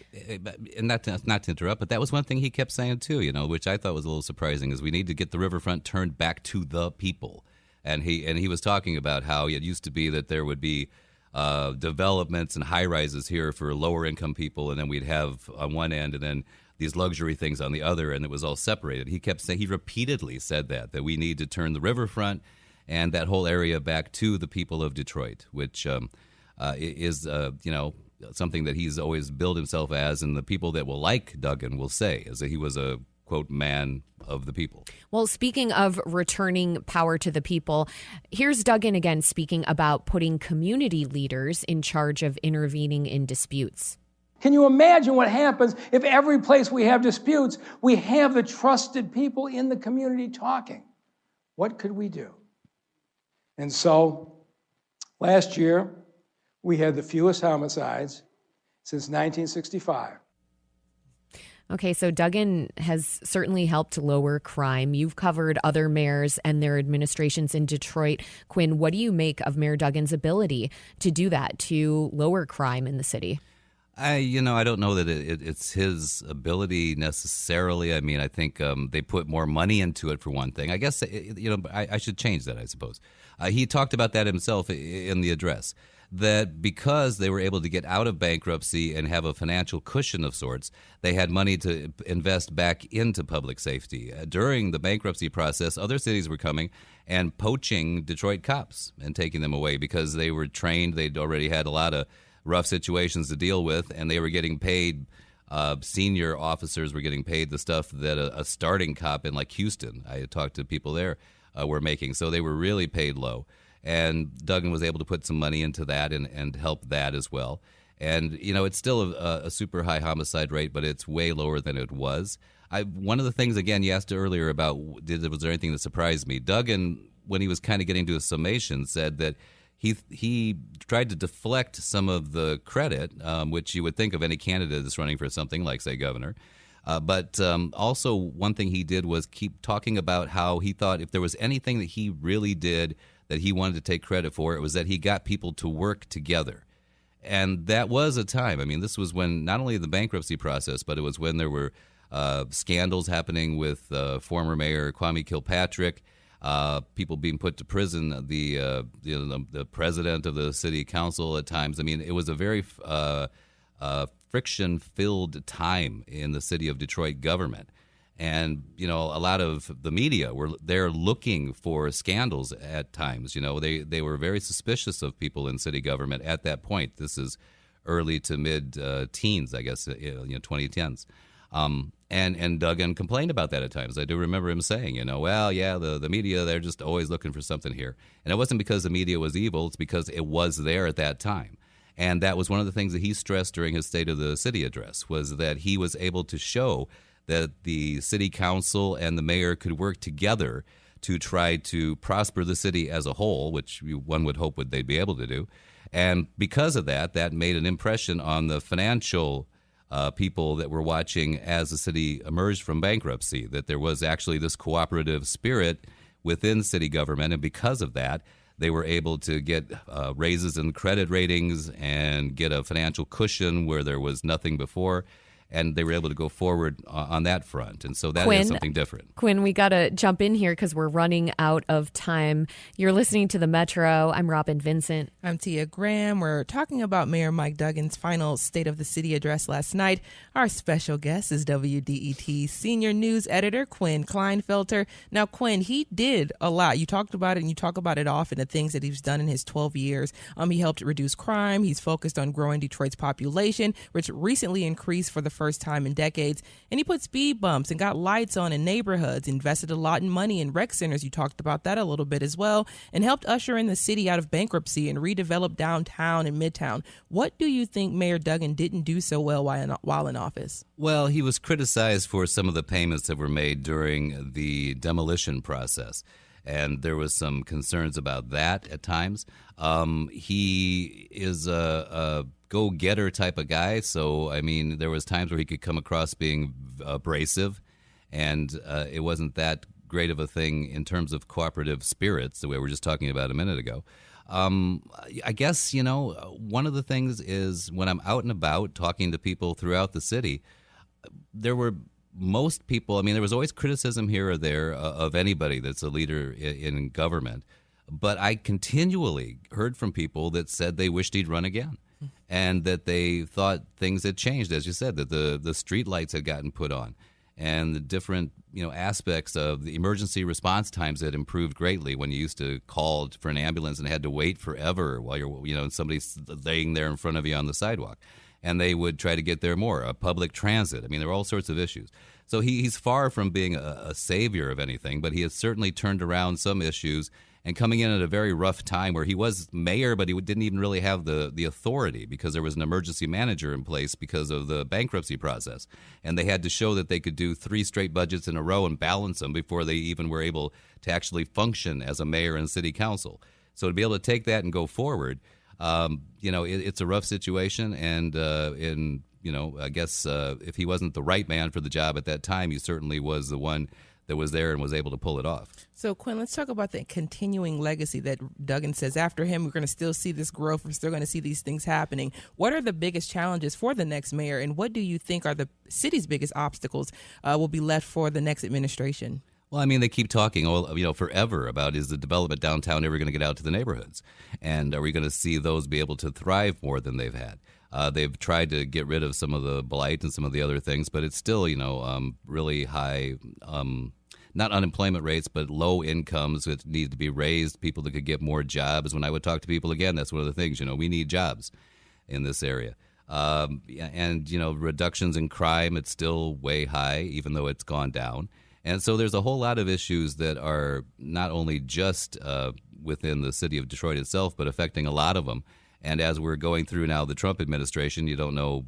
and not to interrupt, but that was one thing he kept saying too, which I thought was a little surprising, is we need to get the riverfront turned back to the people. And he was talking about how it used to be that there would be developments and high-rises here for lower-income people, and then we'd have on one end and then these luxury things on the other, and it was all separated. He kept saying, he repeatedly said that we need to turn the riverfront and that whole area back to the people of Detroit, which is something that he's always billed himself as, and the people that will like Duggan will say, is that he was a, quote, man of the people. Well, speaking of returning power to the people, here's Duggan again speaking about putting community leaders in charge of intervening in disputes. Can you imagine what happens if every place we have disputes, we have the trusted people in the community talking? What could we do? And so last year, we had the fewest homicides since 1965. Okay, so Duggan has certainly helped lower crime. You've covered other mayors and their administrations in Detroit. Quinn, what do you make of Mayor Duggan's ability to do that, to lower crime in the city? I don't know that it's his ability necessarily. I mean, I think they put more money into it for one thing. I guess, I should change that, I suppose. He talked about that himself in the address, that because they were able to get out of bankruptcy and have a financial cushion of sorts, they had money to invest back into public safety. During the bankruptcy process, other cities were coming and poaching Detroit cops and taking them away because they were trained. They'd already had a lot of rough situations to deal with, and they were getting paid. Senior officers were getting paid the stuff that a starting cop in like Houston, I had talked to people there, were making. So they were really paid low. And Duggan was able to put some money into that and help that as well. And, it's still a super high homicide rate, but it's way lower than it was. One of the things, again, you asked earlier about was there anything that surprised me? Duggan, when he was kind of getting to a summation, said that he tried to deflect some of the credit, which you would think of any candidate that's running for something like, say, governor. But also one thing he did was keep talking about how he thought if there was anything that he really did that he wanted to take credit for, it was that he got people to work together. And that was a time. I mean, this was when not only the bankruptcy process, but it was when there were scandals happening with former Mayor Kwame Kilpatrick, people being put to prison, the president of the city council at times. I mean, it was a very friction-filled time in the city of Detroit government. And, a lot of the media were there looking for scandals at times. They were very suspicious of people in city government at that point. This is early to mid-teens, I guess, 2010s. And Duggan complained about that at times. I do remember him saying, the media, they're just always looking for something here. And it wasn't because the media was evil. It's because it was there at that time. And that was one of the things that he stressed during his State of the City address, was that he was able to show that the city council and the mayor could work together to try to prosper the city as a whole, which one would hope they'd be able to do. And because of that, that made an impression on the financial people that were watching as the city emerged from bankruptcy, that there was actually this cooperative spirit within city government. And because of that, they were able to get raises in credit ratings and get a financial cushion where there was nothing before. And they were able to go forward on that front. And so that is something different. Quinn, we got to jump in here because we're running out of time. You're listening to The Metro. I'm Robin Vincent. I'm Tia Graham. We're talking about Mayor Mike Duggan's final State of the City address last night. Our special guest is WDET senior news editor Quinn Kleinfelter. Now, Quinn, he did a lot. You talked about it, and you talk about it often, the things that he's done in his 12 years. He helped reduce crime. He's focused on growing Detroit's population, which recently increased for the first time in decades. And he put speed bumps and got lights on in neighborhoods, invested a lot in money in rec centers. You talked about that a little bit as well, and helped usher in the city out of bankruptcy and redevelop downtown and midtown. What do you think Mayor Duggan didn't do so well while in office? Well, he was criticized for some of the payments that were made during the demolition process. And there was some concerns about that at times. He is a go-getter type of guy. So, I mean, there was times where he could come across being abrasive, and it wasn't that great of a thing in terms of cooperative spirits, the way we were just talking about a minute ago. I guess, one of the things is when I'm out and about talking to people throughout the city, there were most people, there was always criticism here or there of anybody that's a leader in government. But I continually heard from people that said they wished he'd run again and that they thought things had changed, as you said, that the street lights had gotten put on and the different aspects of the emergency response times had improved greatly when you used to call for an ambulance and had to wait forever while you're somebody's laying there in front of you on the sidewalk. And they would try to get there more. Public transit. There were all sorts of issues. So he's far from being a savior of anything, but he has certainly turned around some issues and coming in at a very rough time where he was mayor, but he didn't even really have the authority because there was an emergency manager in place because of the bankruptcy process. And they had to show that they could do 3 straight budgets in a row and balance them before they even were able to actually function as a mayor and city council. So to be able to take that and go forward, it's a rough situation, and I guess if he wasn't the right man for the job at that time, he certainly was the one that was there and was able to pull it off. So, Quinn, let's talk about the continuing legacy that Duggan says after him, we're going to still see this growth. We're still going to see these things happening. What are the biggest challenges for the next mayor, and what do you think are the city's biggest obstacles will be left for the next administration? Well, I mean, they keep talking, forever about, is the development downtown ever going to get out to the neighborhoods? And are we going to see those be able to thrive more than they've had? They've tried to get rid of some of the blight and some of the other things, but it's still, really high, not unemployment rates, but low incomes that need to be raised, people that could get more jobs. When I would talk to people, again, that's one of the things, we need jobs in this area. And reductions in crime, it's still way high, even though it's gone down. And so there's a whole lot of issues that are not only just within the city of Detroit itself, but affecting a lot of them. And as we're going through now the Trump administration, you don't know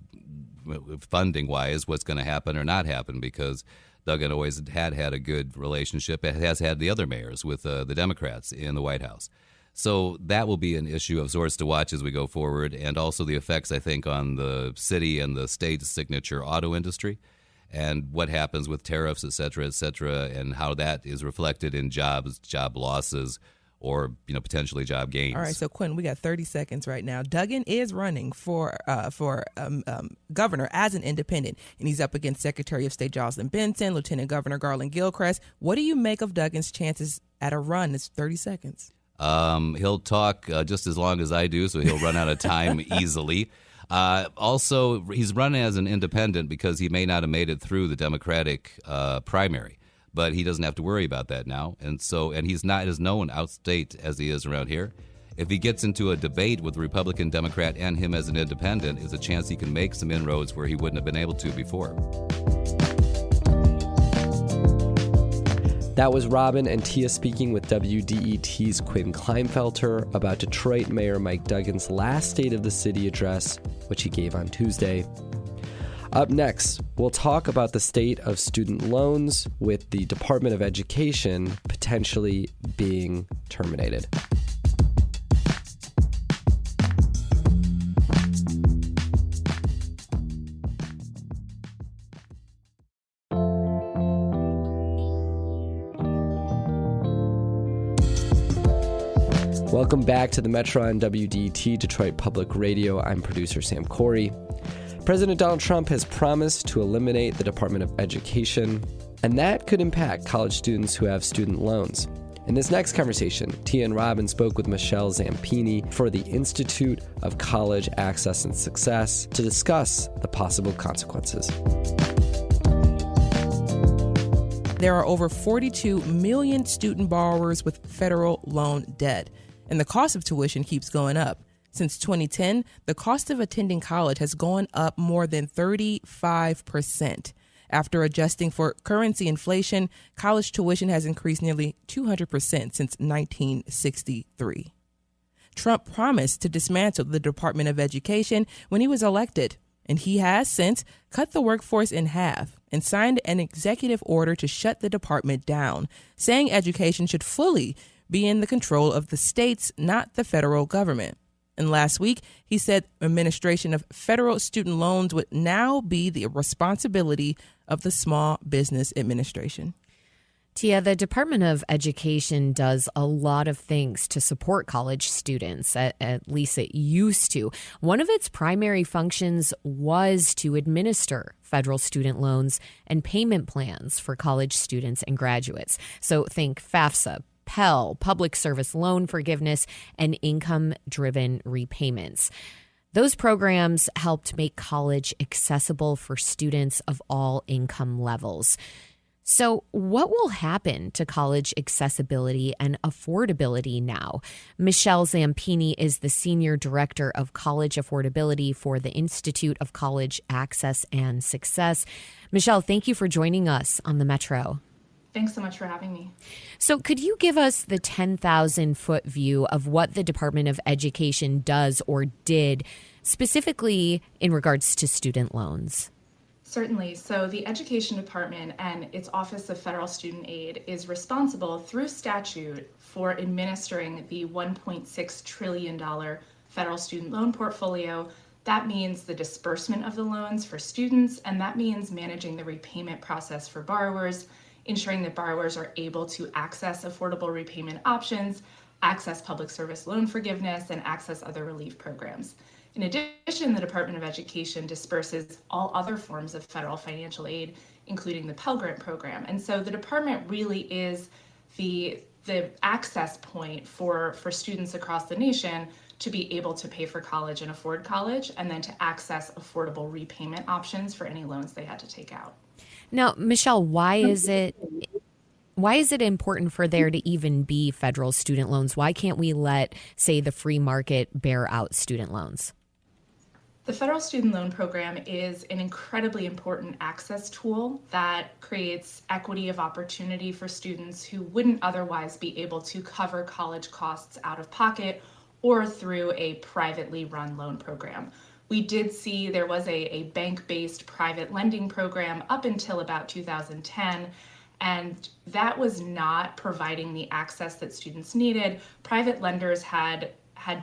funding-wise what's going to happen or not happen, because Duggan always had a good relationship. It has had the other mayors with the Democrats in the White House. So that will be an issue of sorts to watch as we go forward, and also the effects, I think, on the city and the state's signature auto industry, and what happens with tariffs, et cetera, and how that is reflected in jobs, job losses, or potentially job gains. All right, so Quinn, we got 30 seconds right now. Duggan is running for governor as an independent, and he's up against Secretary of State Jocelyn Benson, Lieutenant Governor Garland Gilchrist. What do you make of Duggan's chances at a run? It's 30 seconds. He'll talk just as long as I do, so he'll run out of time easily. Also, he's running as an independent because he may not have made it through the Democratic primary. But he doesn't have to worry about that now. And he's not as known outstate as he is around here. If he gets into a debate with a Republican, Democrat, and him as an independent, is a chance he can make some inroads where he wouldn't have been able to before. That was Robin and Tia speaking with WDET's Quinn Kleinfelter about Detroit Mayor Mike Duggan's last State of the City address, which he gave on Tuesday. Up next, we'll talk about the state of student loans, with the Department of Education potentially being terminated. Welcome back to the Metro on WDET, Detroit Public Radio. I'm producer Sam Corey. President Donald Trump has promised to eliminate the Department of Education, and that could impact college students who have student loans. In this next conversation, Tia and Robin spoke with Michelle Zampini for the Institute of College Access and Success to discuss the possible consequences. There are over 42 million student borrowers with federal loan debt, and the cost of tuition keeps going up. Since 2010, the cost of attending college has gone up more than 35%. After adjusting for currency inflation, college tuition has increased nearly 200% since 1963. Trump promised to dismantle the Department of Education when he was elected, and he has since cut the workforce in half and signed an executive order to shut the department down, saying education should fully be in the control of the states, not the federal government. And last week, he said administration of federal student loans would now be the responsibility of the Small Business Administration. Tia, the Department of Education does a lot of things to support college students, at least it used to. One of its primary functions was to administer federal student loans and payment plans for college students and graduates. So think FAFSA, Pell, public service loan forgiveness, and income-driven repayments. Those programs helped make college accessible for students of all income levels. So what will happen to college accessibility and affordability now? Michelle Zampini is the Senior Director of College Affordability for the Institute of College Access and Success. Michelle, thank you for joining us on the Metro. Thanks so much for having me. So could you give us the 10,000-foot view of what the Department of Education does or did, specifically in regards to student loans? Certainly. So the Education Department and its Office of Federal Student Aid is responsible through statute for administering the $1.6 trillion federal student loan portfolio. That means the disbursement of the loans for students, and that means managing the repayment process for borrowers. ensuring that borrowers are able to access affordable repayment options, access public service loan forgiveness, and access other relief programs. In addition, the Department of Education disperses all other forms of federal financial aid, including the Pell Grant program. And so the department really is the access point for students across the nation to be able to pay for college and afford college, and then to access affordable repayment options for any loans they had to take out. Now, Michelle, why is it important for there to even be federal student loans? Why can't we let, say, the free market bear out student loans? The federal student loan program is an incredibly important access tool that creates equity of opportunity for students who wouldn't otherwise be able to cover college costs out of pocket or through a privately run loan program. We did see there was a bank-based private lending program up until about 2010, and that was not providing the access that students needed. Private lenders had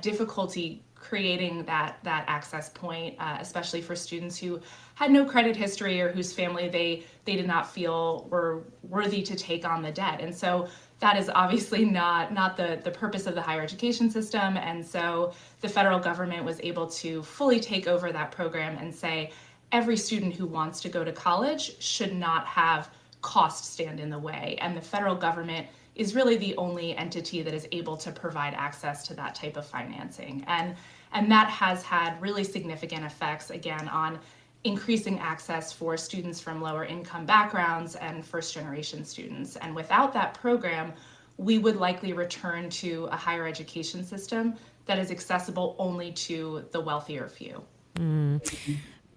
difficulty creating that access point, especially for students who had no credit history or whose family they did not feel were worthy to take on the debt. And so that is obviously not the purpose of the higher education system. And so the federal government was able to fully take over that program and say every student who wants to go to college should not have cost stand in the way. And the federal government is really the only entity that is able to provide access to that type of financing. And that has had really significant effects, again, on increasing access for students from lower income backgrounds and first generation students. And without that program, we would likely return to a higher education system that is accessible only to the wealthier few.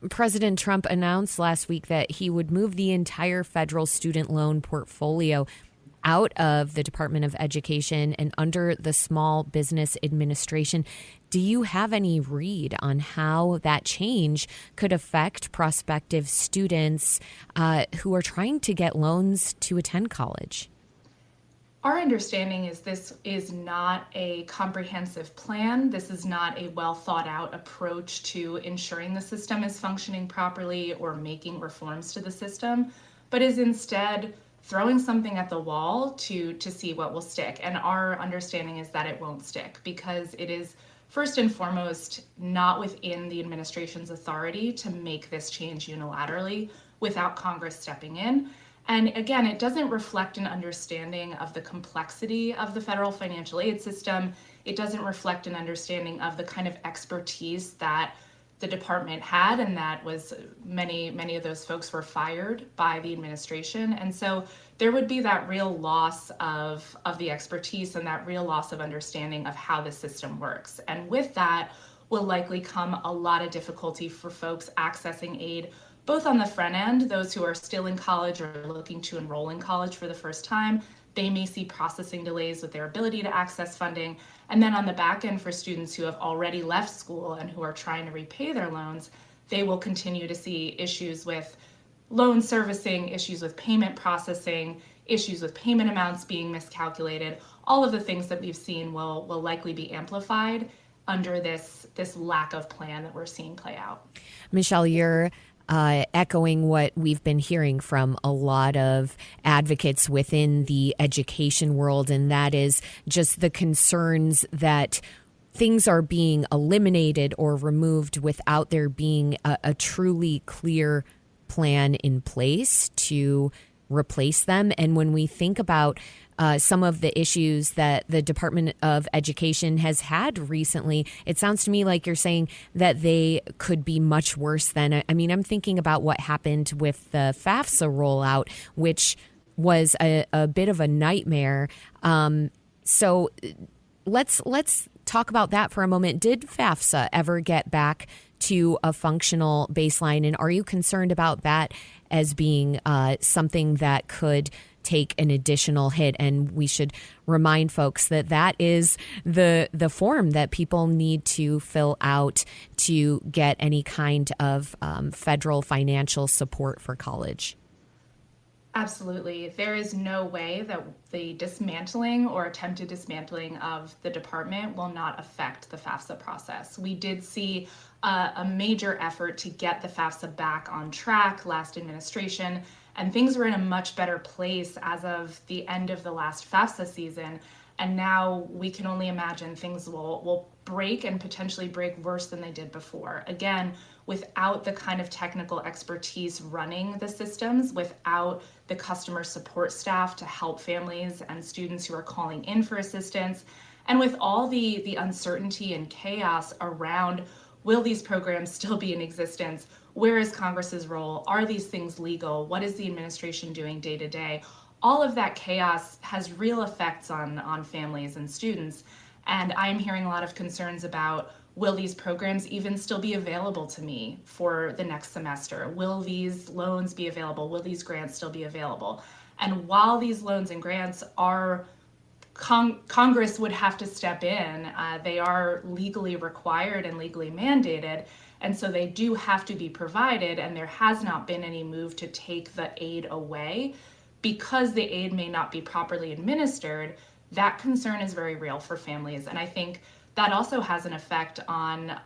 President Trump announced last week that he would move the entire federal student loan portfolio out of the Department of Education and under the Small Business Administration. Do you have any read on how that change could affect prospective students who are trying to get loans to attend college? Our understanding is this is not a comprehensive plan. This is not a well thought out approach to ensuring the system is functioning properly or making reforms to the system, but is instead throwing something at the wall to see what will stick. And our understanding is that it won't stick because it is first and foremost not within the administration's authority to make this change unilaterally without Congress stepping in. And again, it doesn't reflect an understanding of the complexity of the federal financial aid system. It doesn't reflect an understanding of the kind of expertise that the department had, and that was many of those folks were fired by the administration. And so there would be that real loss of the expertise and that real loss of understanding of how the system works. And with that will likely come a lot of difficulty for folks accessing aid, both on the front end, those who are still in college or looking to enroll in college for the first time. They may see processing delays with their ability to access funding. And then on the back end, for students who have already left school and who are trying to repay their loans, they will continue to see issues with loan servicing, issues with payment processing, issues with payment amounts being miscalculated. All of the things that we've seen will likely be amplified under this lack of plan that we're seeing play out. Michelle, you're echoing what we've been hearing from a lot of advocates within the education world, and that is just the concerns that things are being eliminated or removed without there being a truly clear plan in place to replace them. And when we think about some of the issues that the Department of Education has had recently, it sounds to me like you're saying that they could be much worse than, I mean, I'm thinking about what happened with the FAFSA rollout, which was a bit of a nightmare. So let's talk about that for a moment. Did FAFSA ever get back to a functional baseline? And are you concerned about that as being something that could take an additional hit? And we should remind folks that that is the form that people need to fill out to get any kind of federal financial support for college. Absolutely. There is no way that the dismantling or attempted dismantling of the department will not affect the FAFSA process. We did see a major effort to get the FAFSA back on track last administration, And things were in a much better place as of the end of the last FAFSA season. And now we can only imagine things will break and potentially break worse than they did before. Again, without the kind of technical expertise running the systems, without the customer support staff to help families and students who are calling in for assistance, and with all the uncertainty and chaos around, will these programs still be in existence? Where is Congress's role? Are these things legal? What is the administration doing day to day? All of that chaos has real effects on families and students. And I'm hearing a lot of concerns about, will these programs even still be available to me for the next semester? Will these loans be available? Will these grants still be available? And while these loans and grants are Congress would have to step in. They are legally required and legally mandated, and so they do have to be provided, and there has not been any move to take the aid away. Because the aid may not be properly administered, that concern is very real for families, and I think that also has an effect on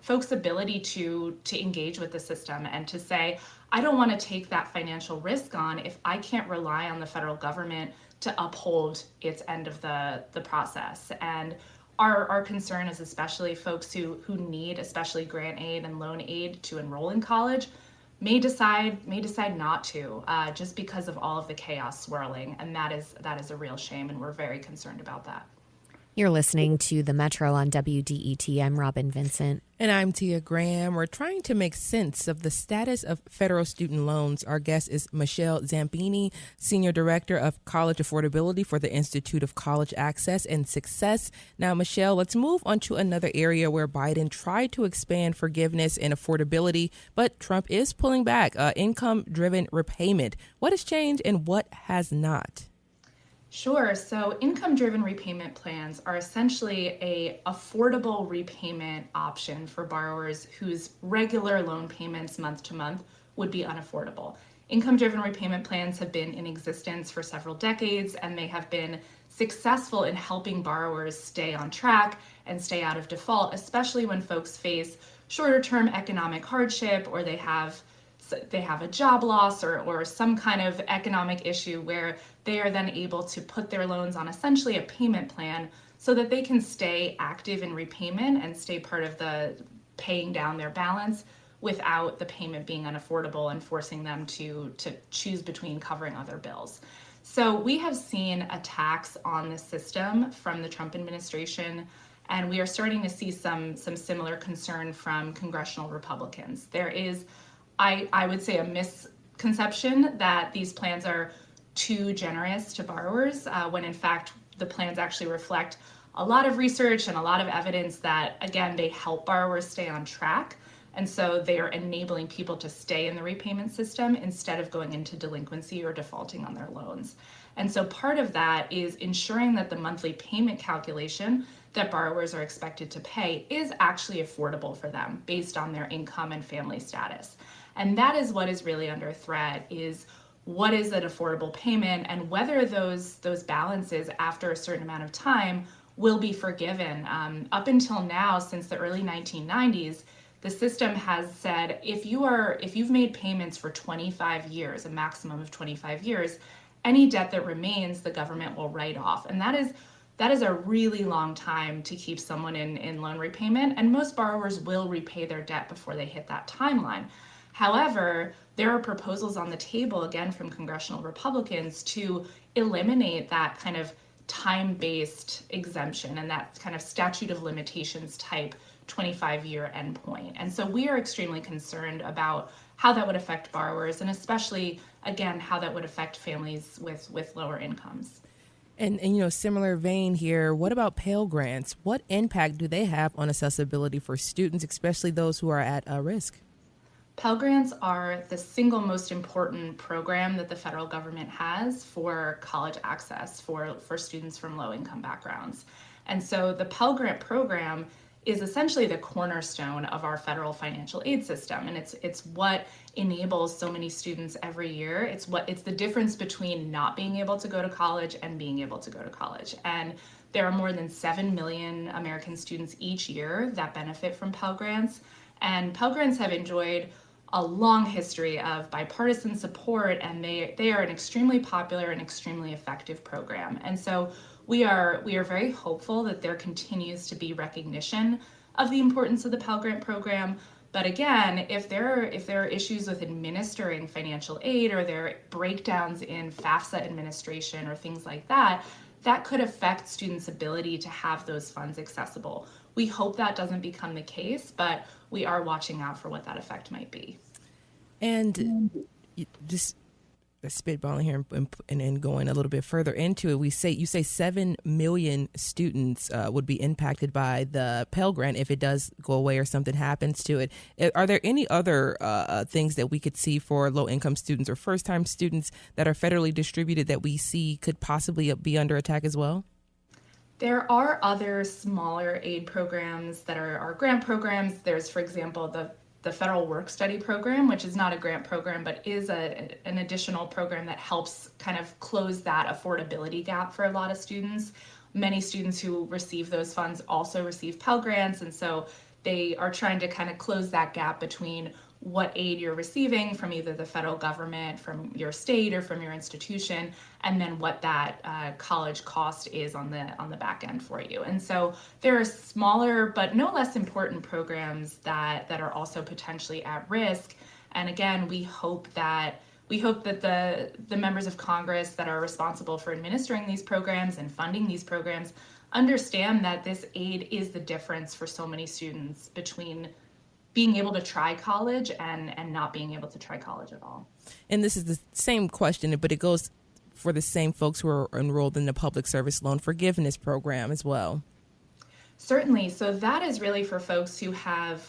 folks' ability to engage with the system and to say, I don't want to take that financial risk on if I can't rely on the federal government to uphold its end of the process. And our concern is especially folks who need especially grant aid and loan aid to enroll in college may decide not to, just because of all of the chaos swirling, and that is a real shame, and we're very concerned about that. You're listening to The Metro on WDET. I'm Robin Vincent. And I'm Tia Graham. We're trying to make sense of the status of federal student loans. Our guest is Michelle Zampini, Senior Director of College Affordability for the Institute of College Access and Success. Now, Michelle, let's move on to another area where Biden tried to expand forgiveness and affordability, but Trump is pulling back, income-driven repayment. What has changed and what has not? Sure. So income-driven repayment plans are essentially a affordable repayment option for borrowers whose regular loan payments month to month would be unaffordable. Income-driven repayment plans have been in existence for several decades, and they have been successful in helping borrowers stay on track and stay out of default, especially when folks face shorter-term economic hardship, or they have a job loss or some kind of economic issue where they are then able to put their loans on essentially a payment plan so that they can stay active in repayment and stay part of the paying down their balance without the payment being unaffordable and forcing them to choose between covering other bills. So we have seen attacks on the system from the Trump administration, and we are starting to see some similar concern from congressional Republicans. There is, I would say, a misconception that these plans are too generous to borrowers, when in fact the plans actually reflect a lot of research and a lot of evidence that, again, they help borrowers stay on track. And so they are enabling people to stay in the repayment system instead of going into delinquency or defaulting on their loans. And so part of that is ensuring that the monthly payment calculation that borrowers are expected to pay is actually affordable for them based on their income and family status. And that is what is really under threat, is what is an affordable payment and whether those balances after a certain amount of time will be forgiven. Up until now, since the early 1990s, the system has said if you've made payments for 25 years, a maximum of 25 years, any debt that remains, the government will write off. And that is a really long time to keep someone in loan repayment, and most borrowers will repay their debt before they hit that timeline. However, there are proposals on the table, again, from congressional Republicans to eliminate that kind of time-based exemption and that kind of statute of limitations type 25-year endpoint. And so we are extremely concerned about how that would affect borrowers, and especially, again, how that would affect families with lower incomes. And similar vein here, what about Pell Grants? What impact do they have on accessibility for students, especially those who are at risk? Pell Grants are the single most important program that the federal government has for college access for students from low-income backgrounds. And so the Pell Grant program is essentially the cornerstone of our federal financial aid system, and it's what enables so many students every year. It's the difference between not being able to go to college and being able to go to college. And there are more than 7 million American students each year that benefit from Pell Grants, and Pell Grants have enjoyed a long history of bipartisan support, and they are an extremely popular and extremely effective program. And so we are very hopeful that there continues to be recognition of the importance of the Pell Grant program. But again, if there are issues with administering financial aid, or there are breakdowns in FAFSA administration or things like that, that could affect students' ability to have those funds accessible. We hope that doesn't become the case, but we are watching out for what that effect might be. And just spitballing here and going a little bit further into it, you say 7 million students would be impacted by the Pell Grant if it does go away or something happens to it. Are there any other things that we could see for low-income students or first-time students that are federally distributed that we see could possibly be under attack as well? There are other smaller aid programs that are grant programs. There's, for example, the Federal Work Study Program, which is not a grant program, but is an additional program that helps kind of close that affordability gap for a lot of students. Many students who receive those funds also receive Pell Grants, and so they are trying to kind of close that gap between what aid you're receiving from either the federal government, from your state, or from your institution, and then what that college cost is on the back end for you. And so there are smaller but no less important programs that are also potentially at risk. And again, we hope that the members of Congress that are responsible for administering these programs and funding these programs understand that this aid is the difference for so many students between being able to try college and not being able to try college at all. And this is the same question, but it goes for the same folks who are enrolled in the Public Service Loan Forgiveness Program as well. Certainly. So that is really for folks who have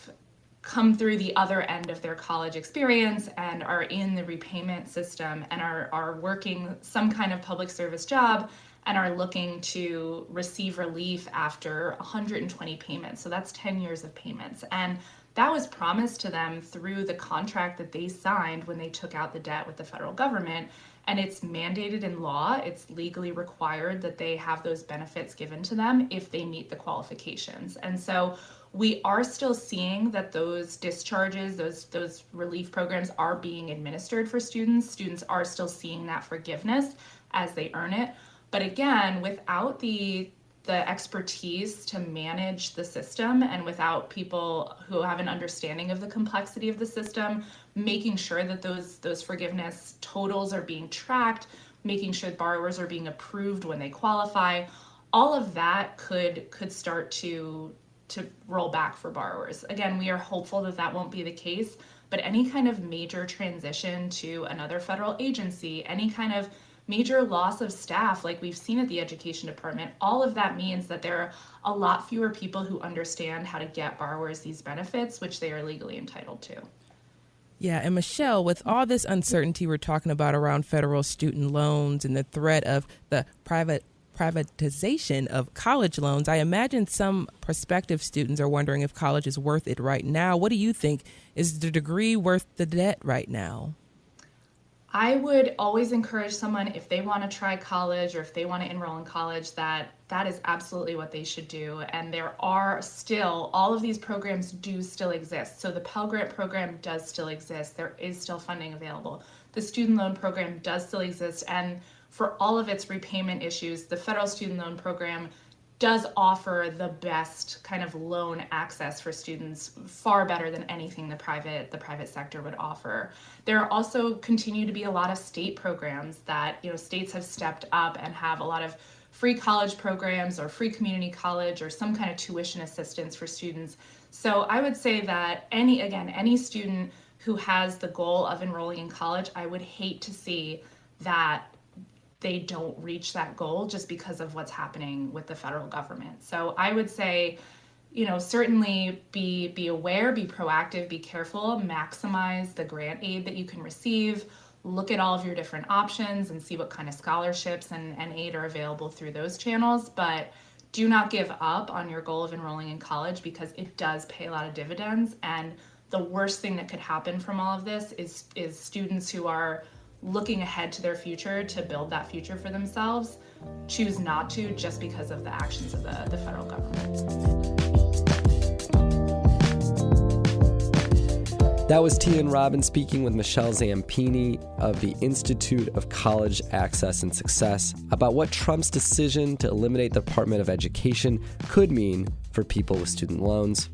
come through the other end of their college experience and are in the repayment system and are working some kind of public service job and are looking to receive relief after 120 payments. So that's 10 years of payments. And that was promised to them through the contract that they signed when they took out the debt with the federal government. And it's mandated in law. It's legally required that they have those benefits given to them if they meet the qualifications. And so we are still seeing that those discharges, those relief programs are being administered for students. Students are still seeing that forgiveness as they earn it. But again, without the expertise to manage the system and without people who have an understanding of the complexity of the system, making sure that those forgiveness totals are being tracked, making sure borrowers are being approved when they qualify, all of that could start to roll back for borrowers. Again, we are hopeful that that won't be the case, but any kind of major transition to another federal agency, any kind of major loss of staff like we've seen at the Education Department, all of that means that there are a lot fewer people who understand how to get borrowers these benefits, which they are legally entitled to. Yeah, and Michelle, with all this uncertainty we're talking about around federal student loans and the threat of the privatization of college loans, I imagine some prospective students are wondering if college is worth it right now. What do you think? Is the degree worth the debt right now? I would always encourage someone, if they want to try college or if they want to enroll in college, that is absolutely what they should do. And there are still, all of these programs do still exist. So the Pell Grant program does still exist. There is still funding available. The student loan program does still exist. And for all of its repayment issues, the federal student loan program does offer the best kind of loan access for students, far better than anything the private sector would offer. There are also continue to be a lot of state programs that, states have stepped up and have a lot of free college programs or free community college or some kind of tuition assistance for students. So I would say that any student who has the goal of enrolling in college, I would hate to see that they don't reach that goal just because of what's happening with the federal government. So I would say, certainly be aware, be proactive, be careful, maximize the grant aid that you can receive, look at all of your different options and see what kind of scholarships and aid are available through those channels. But do not give up on your goal of enrolling in college because it does pay a lot of dividends. And the worst thing that could happen from all of this is students who are looking ahead to their future to build that future for themselves choose not to just because of the actions of the federal government. That was Tia and Robin speaking with Michelle Zampini of the Institute of College Access and Success about what Trump's decision to eliminate the Department of Education could mean for people with student loans.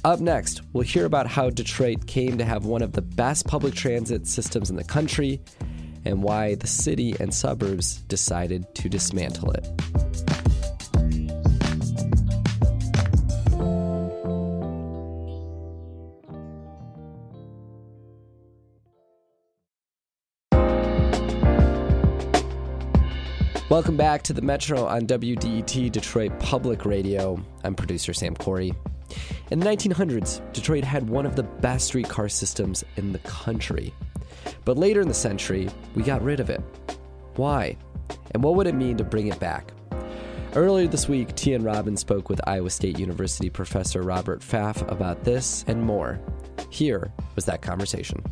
Up next, we'll hear about how Detroit came to have one of the best public transit systems in the country and why the city and suburbs decided to dismantle it. Welcome back to the Metro on WDET Detroit Public Radio. I'm producer Sam Corey. In the 1900s, Detroit had one of the best streetcar systems in the country. But later in the century, we got rid of it. Why? And what would it mean to bring it back? Earlier this week, Tia and Robin spoke with Iowa State University professor Robert Pfaff about this and more. Here was that conversation.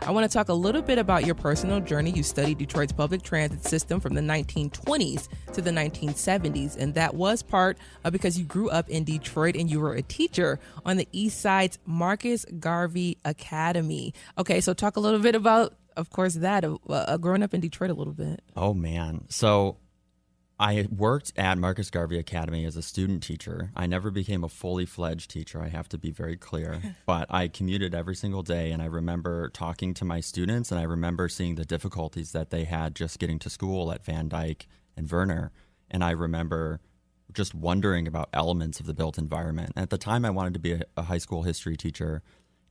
I want to talk a little bit about your personal journey. You studied Detroit's public transit system from the 1920s to the 1970s, and that was part because you grew up in Detroit and you were a teacher on the East Side's Marcus Garvey Academy. Okay, so talk a little bit about, of course, that, growing up in Detroit a little bit. Oh, man. So I worked at Marcus Garvey Academy as a student teacher. I never became a fully fledged teacher, I have to be very clear, but I commuted every single day, and I remember talking to my students, and I remember seeing the difficulties that they had just getting to school at Van Dyke and Werner, and I remember just wondering about elements of the built environment. At the time, I wanted to be a high school history teacher,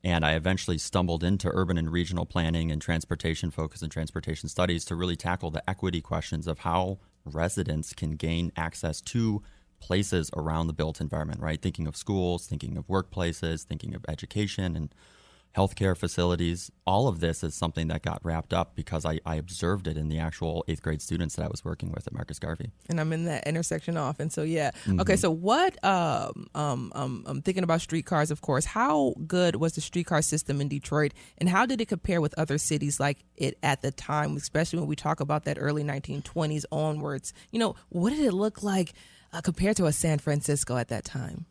and I eventually stumbled into urban and regional planning and transportation focus and transportation studies to really tackle the equity questions of how residents can gain access to places around the built environment, right? Thinking of schools, thinking of workplaces, thinking of education and healthcare facilities. All of this is something that got wrapped up because I observed it in the actual 8th grade students that I was working with at Marcus Garvey. And I'm in that intersection often, so yeah. Mm-hmm. Okay, so what, I'm thinking about streetcars, of course. How good was the streetcar system in Detroit, and how did it compare with other cities like it at the time, especially when we talk about that early 1920s onwards? You know, what did it look like compared to a San Francisco at that time?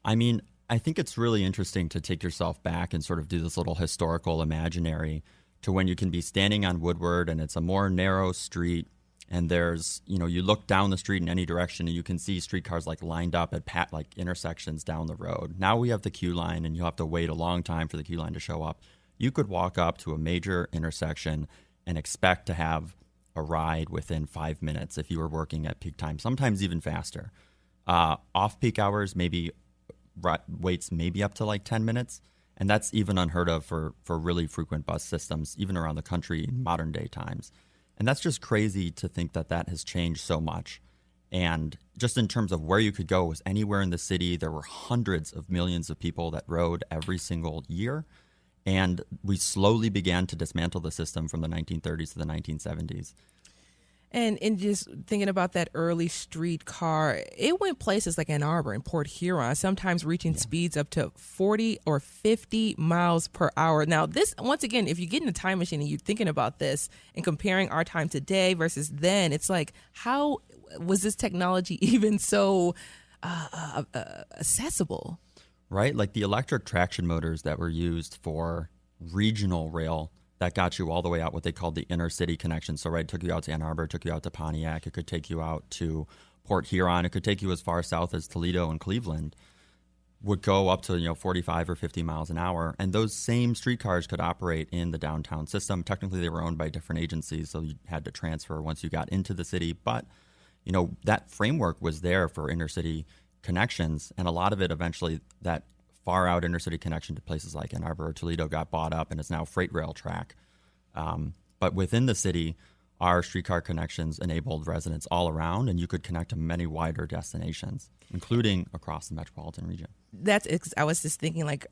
I mean, I think it's really interesting to take yourself back and sort of do this little historical imaginary to when you can be standing on Woodward and it's a more narrow street and there's, you know, you look down the street in any direction and you can see streetcars like lined up at like intersections down the road. Now we have the queue line and you'll have to wait a long time for the queue line to show up. You could walk up to a major intersection and expect to have a ride within 5 minutes if you were working at peak time, sometimes even faster. Off-peak hours, maybe waits maybe up to like 10 minutes. And that's even unheard of for really frequent bus systems, even around the country in modern day times. And that's just crazy to think that that has changed so much. And just in terms of where you could go was anywhere in the city. There were hundreds of millions of people that rode every single year. And we slowly began to dismantle the system from the 1930s to the 1970s. And just thinking about that early streetcar, it went places like Ann Arbor and Port Huron, sometimes reaching speeds up to 40 or 50 miles per hour. Now, this, once again, if you get in a time machine and you're thinking about this and comparing our time today versus then, it's like, how was this technology even so accessible? Right? Like the electric traction motors that were used for regional rail that got you all the way out what they called the inner city connection. So, right, it took you out to Ann Arbor, took you out to Pontiac, it could take you out to Port Huron, it could take you as far south as Toledo and Cleveland, would go up to 45 or 50 miles an hour. And those same streetcars could operate in the downtown system. Technically, they were owned by different agencies, so you had to transfer once you got into the city. But, that framework was there for inner city connections, and a lot of it eventually, that far out inner city connection to places like Ann Arbor or Toledo got bought up and is now freight rail track. But within the city, our streetcar connections enabled residents all around, and you could connect to many wider destinations, including across the metropolitan region. I was just thinking like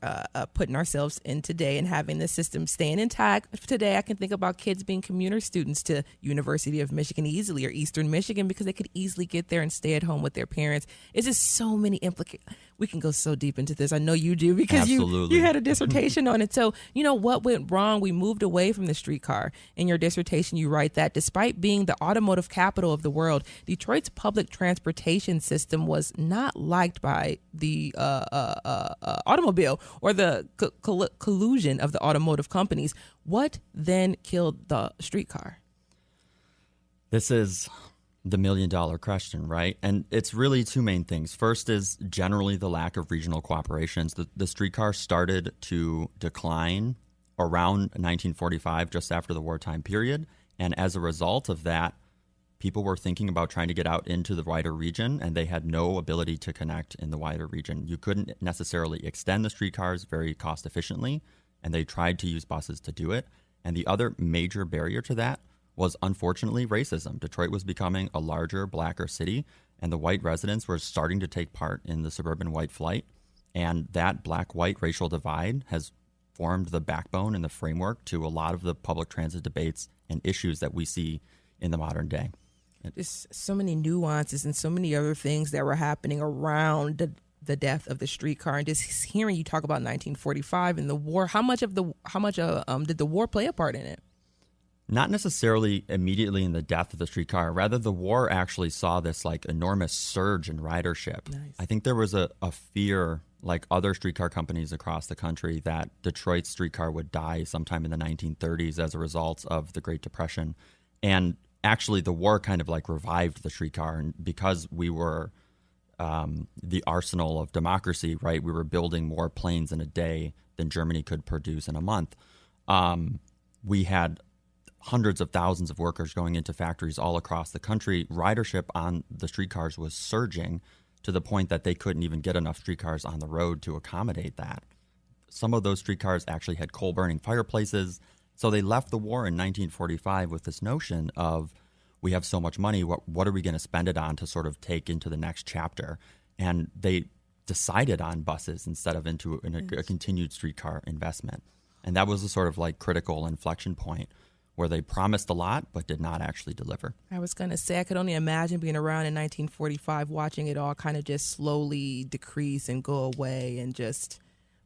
putting ourselves in today and having the system staying intact. Today, I can think about kids being commuter students to University of Michigan easily or Eastern Michigan because they could easily get there and stay at home with their parents. It's just so many We can go so deep into this. I know you do because Absolutely. you had a dissertation on it. So, what went wrong? We moved away from the streetcar. In your dissertation, you write that despite being the automotive capital of the world, Detroit's public transportation system was not liked by the automobile or the collusion of the automotive companies. What then killed the streetcar? This is the $1 million question, right? And it's really two main things. First is generally the lack of regional cooperations. The streetcar started to decline around 1945, just after the wartime period. And as a result of that, people were thinking about trying to get out into the wider region, and they had no ability to connect in the wider region. You couldn't necessarily extend the streetcars very cost efficiently, and they tried to use buses to do it. And the other major barrier to that was unfortunately racism. Detroit was becoming a larger, blacker city, and the white residents were starting to take part in the suburban white flight. And that black-white racial divide has formed the backbone and the framework to a lot of the public transit debates and issues that we see in the modern day. There's so many nuances and so many other things that were happening around the death of the streetcar. And just hearing you talk about 1945 and the war, how much did the war play a part in it? Not necessarily immediately in the death of the streetcar. Rather, the war actually saw this enormous surge in ridership. Nice. I think there was a fear, like other streetcar companies across the country, that Detroit's streetcar would die sometime in the 1930s as a result of the Great Depression. And actually, the war kind of revived the streetcar. And because we were the arsenal of democracy, right? We were building more planes in a day than Germany could produce in a month. We had hundreds of thousands of workers going into factories all across the country. Ridership on the streetcars was surging to the point that they couldn't even get enough streetcars on the road to accommodate that. Some of those streetcars actually had coal-burning fireplaces. So they left the war in 1945 with this notion of, we have so much money, what are we going to spend it on to sort of take into the next chapter? And they decided on buses instead of into a continued streetcar investment. And that was a sort of critical inflection point where they promised a lot but did not actually deliver. I was going to say, I could only imagine being around in 1945, watching it all kind of just slowly decrease and go away and just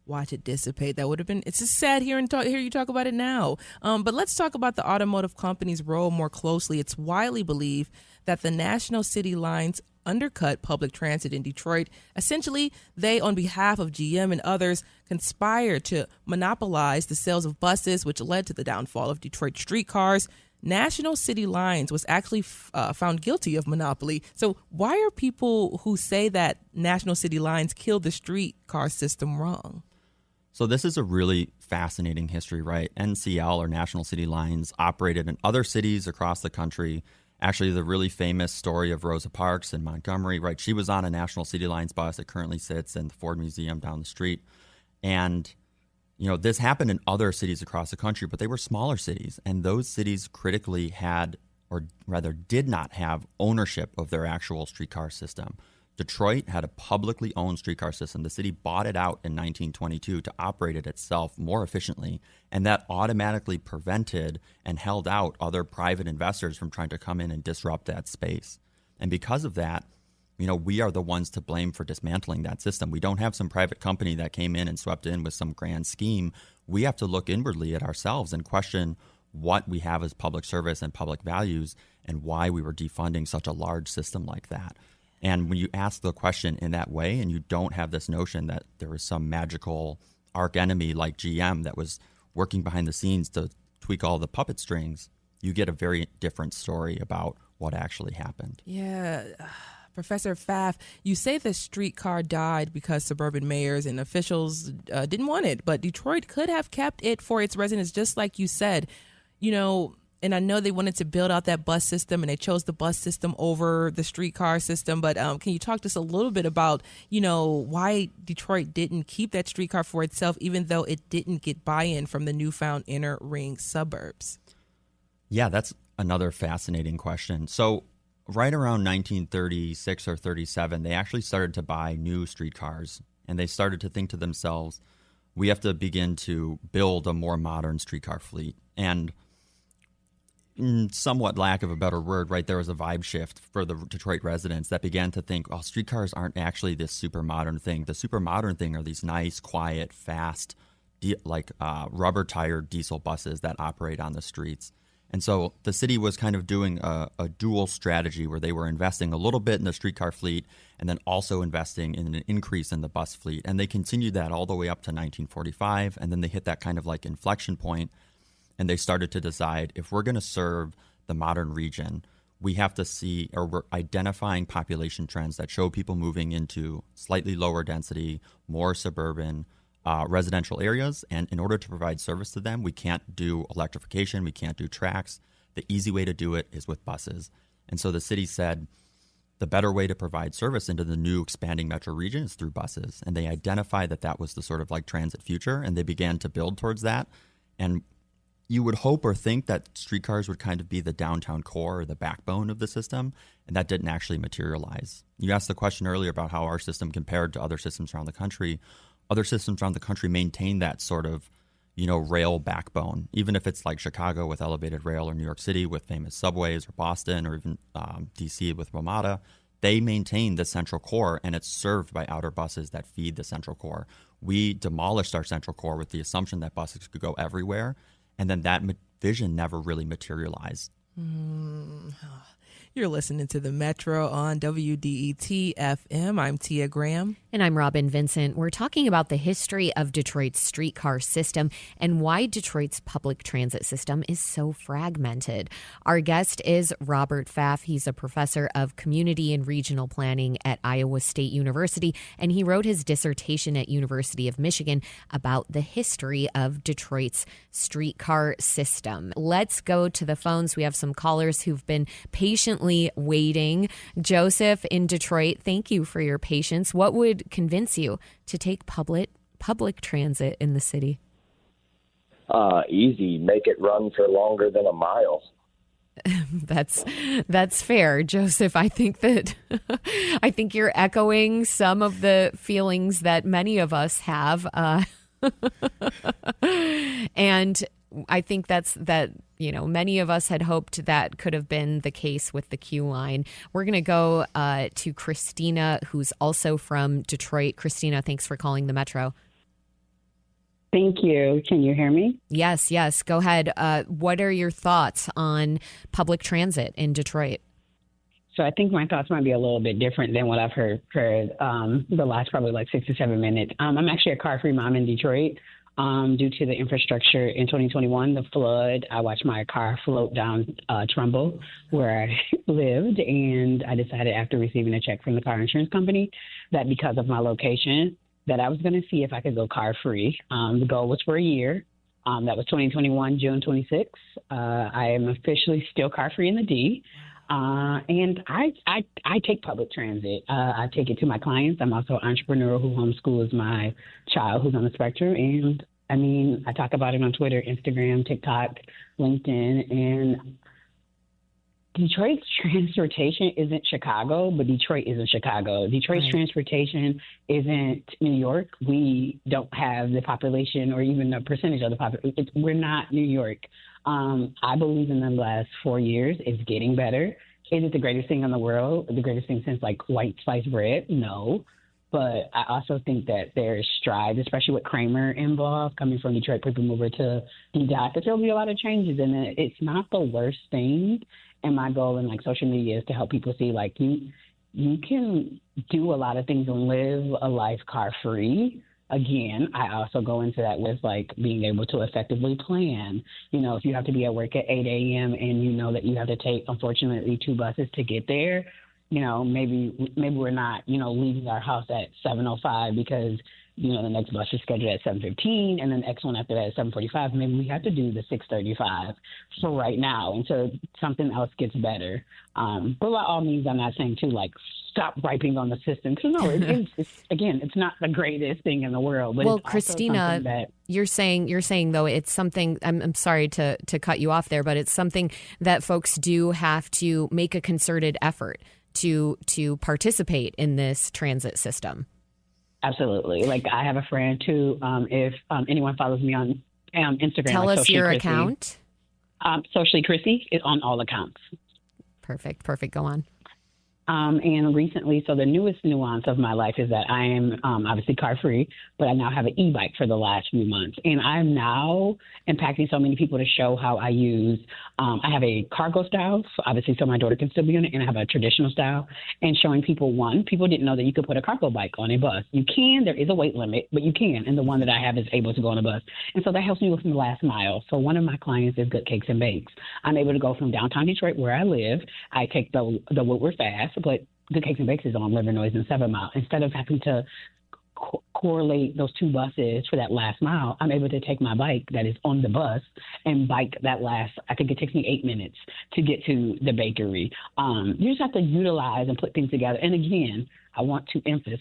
watch it dissipate. That would have been, it's just sad hear you talk about it now. But let's talk about the automotive company's role more closely. It's widely believed that the National City Lines undercut public transit in Detroit. Essentially, they, on behalf of GM and others, conspired to monopolize the sales of buses, which led to the downfall of Detroit streetcars. National City Lines was actually found guilty of monopoly. So why are people who say that National City Lines killed the streetcar system wrong? So this is a really fascinating history, right? NCL, or National City Lines, operated in other cities across the country. Actually, the really famous story of Rosa Parks in Montgomery, right? She was on a National City Lines bus that currently sits in the Ford Museum down the street. And, this happened in other cities across the country, but they were smaller cities. And those cities critically had, or rather did not have, ownership of their actual streetcar system. Detroit had a publicly owned streetcar system. The city bought it out in 1922 to operate it itself more efficiently, and that automatically prevented and held out other private investors from trying to come in and disrupt that space. And because of that, we are the ones to blame for dismantling that system. We don't have some private company that came in and swept in with some grand scheme. We have to look inwardly at ourselves and question what we have as public service and public values and why we were defunding such a large system like that. And when you ask the question in that way, and you don't have this notion that there was some magical arch enemy like GM that was working behind the scenes to tweak all the puppet strings, you get a very different story about what actually happened. Yeah. Professor Pfaff, you say the streetcar died because suburban mayors and officials didn't want it, but Detroit could have kept it for its residents, just like you said. And I know they wanted to build out that bus system, and they chose the bus system over the streetcar system. But can you talk to us a little bit about, why Detroit didn't keep that streetcar for itself, even though it didn't get buy-in from the newfound inner ring suburbs? Yeah, that's another fascinating question. So right around 1936 or 37, they actually started to buy new streetcars, and they started to think to themselves, we have to begin to build a more modern streetcar fleet. And somewhat lack of a better word, right, there was a vibe shift for the Detroit residents that began to think, oh, streetcars aren't actually this super modern thing. The super modern thing are these nice, quiet, fast, rubber-tired diesel buses that operate on the streets. And so the city was kind of doing a dual strategy where they were investing a little bit in the streetcar fleet and then also investing in an increase in the bus fleet. And they continued that all the way up to 1945. And then they hit that kind of like inflection point, and they started to decide, if we're going to serve the modern region, we have to see, or we're identifying population trends that show people moving into slightly lower density, more suburban residential areas. And in order to provide service to them, we can't do electrification, we can't do tracks. The easy way to do it is with buses. And so the city said the better way to provide service into the new expanding metro region is through buses. And they identified that that was the sort of like transit future, and they began to build towards that. And you would hope or think that streetcars would kind of be the downtown core or the backbone of the system, and that didn't actually materialize. You asked the question earlier about how our system compared to other systems around the country. Other systems around the country maintain that sort of, rail backbone, even if it's like Chicago with elevated rail, or New York City with famous subways, or Boston, or even DC with WMATA. They maintain the central core, and it's served by outer buses that feed the central core. We demolished our central core with the assumption that buses could go everywhere, and then that vision never really materialized. You're listening to The Metro on WDET FM. I'm Tia Graham. And I'm Robin Vincent. We're talking about the history of Detroit's streetcar system and why Detroit's public transit system is so fragmented. Our guest is Robert Pfaff. He's a professor of community and regional planning at Iowa State University, and he wrote his dissertation at University of Michigan about the history of Detroit's streetcar system. Let's go to the phones. We have some callers who've been patiently waiting. Joseph in Detroit, thank you for your patience. What would convince you to take public transit in the city? Easy. Make it run for longer than a mile. That's fair, Joseph. I think you're echoing some of the feelings that many of us have. And I think many of us had hoped that could have been the case with the Q line. We're going to go to Christina, who's also from Detroit. Christina, thanks for calling the Metro. Thank you. Can you hear me? Yes. Go ahead. What are your thoughts on public transit in Detroit? So I think my thoughts might be a little bit different than what I've heard the last probably like 6 to 7 minutes. I'm actually a car-free mom in Detroit. Due to the infrastructure in 2021, the flood, I watched my car float down Trumbull, where I lived, and I decided after receiving a check from the car insurance company that because of my location, that I was going to see if I could go car-free. The goal was for a year. That was 2021, June 26th. I am officially still car-free in the D. And I take public transit. I take it to my clients. I'm also an entrepreneur who homeschools my child who's on the spectrum. And I mean, I talk about it on Twitter, Instagram, TikTok, LinkedIn. And Detroit's transportation isn't Chicago, but Detroit isn't Chicago. Detroit's transportation isn't New York. We don't have the population or even the percentage of the population. We're not New York. I believe in the last 4 years, it's getting better. Is it the greatest thing in the world? The greatest thing since like white sliced bread? No. But I also think that there's strides, especially with Kramer involved, coming from Detroit, people move over to DDOT, that there'll be a lot of changes. And it's not the worst thing. And my goal in like social media is to help people see like you can do a lot of things and live a life car free. Again, I also go into that with like being able to effectively plan. If you have to be at work at 8 a.m. and you know that you have to take, unfortunately, 2 buses to get there, maybe we're not, leaving our house at 7:05 because, the next bus is scheduled at 7:15 and then the next one after that at 7:45. Maybe we have to do the 6:35 for right now until something else gets better. But by all means, I'm not saying to like stop griping on the system because no, it's not the greatest thing in the world. But well, it's Christina, that you're saying though it's something. I'm sorry to cut you off there, but it's something that folks do have to make a concerted effort to participate in this transit system. Absolutely. Like I have a friend who, if anyone follows me on Instagram, tell us your account. Socially Chrissy is on all accounts. Perfect. Go on. And recently, so the newest nuance of my life is that I am obviously car free, but I now have an e-bike for the last few months. And I'm now impacting so many people to show how I use, I have a cargo style, so my daughter can still be on it, and I have a traditional style, and showing people, people didn't know that you could put a cargo bike on a bus. You can, there is a weight limit, but you can. And the one that I have is able to go on a bus. And so that helps me with the last mile. So one of my clients is Good Cakes and Bakes. I'm able to go from downtown Detroit, where I live. I take the Woodward Fast, but Good Cakes and Bakes is on Livernois and 7 Mile. Instead of having to correlate those two buses for that last mile, I'm able to take my bike that is on the bus and bike that last, I think it takes me 8 minutes to get to the bakery. You just have to utilize and put things together. And again, I want to emphasize,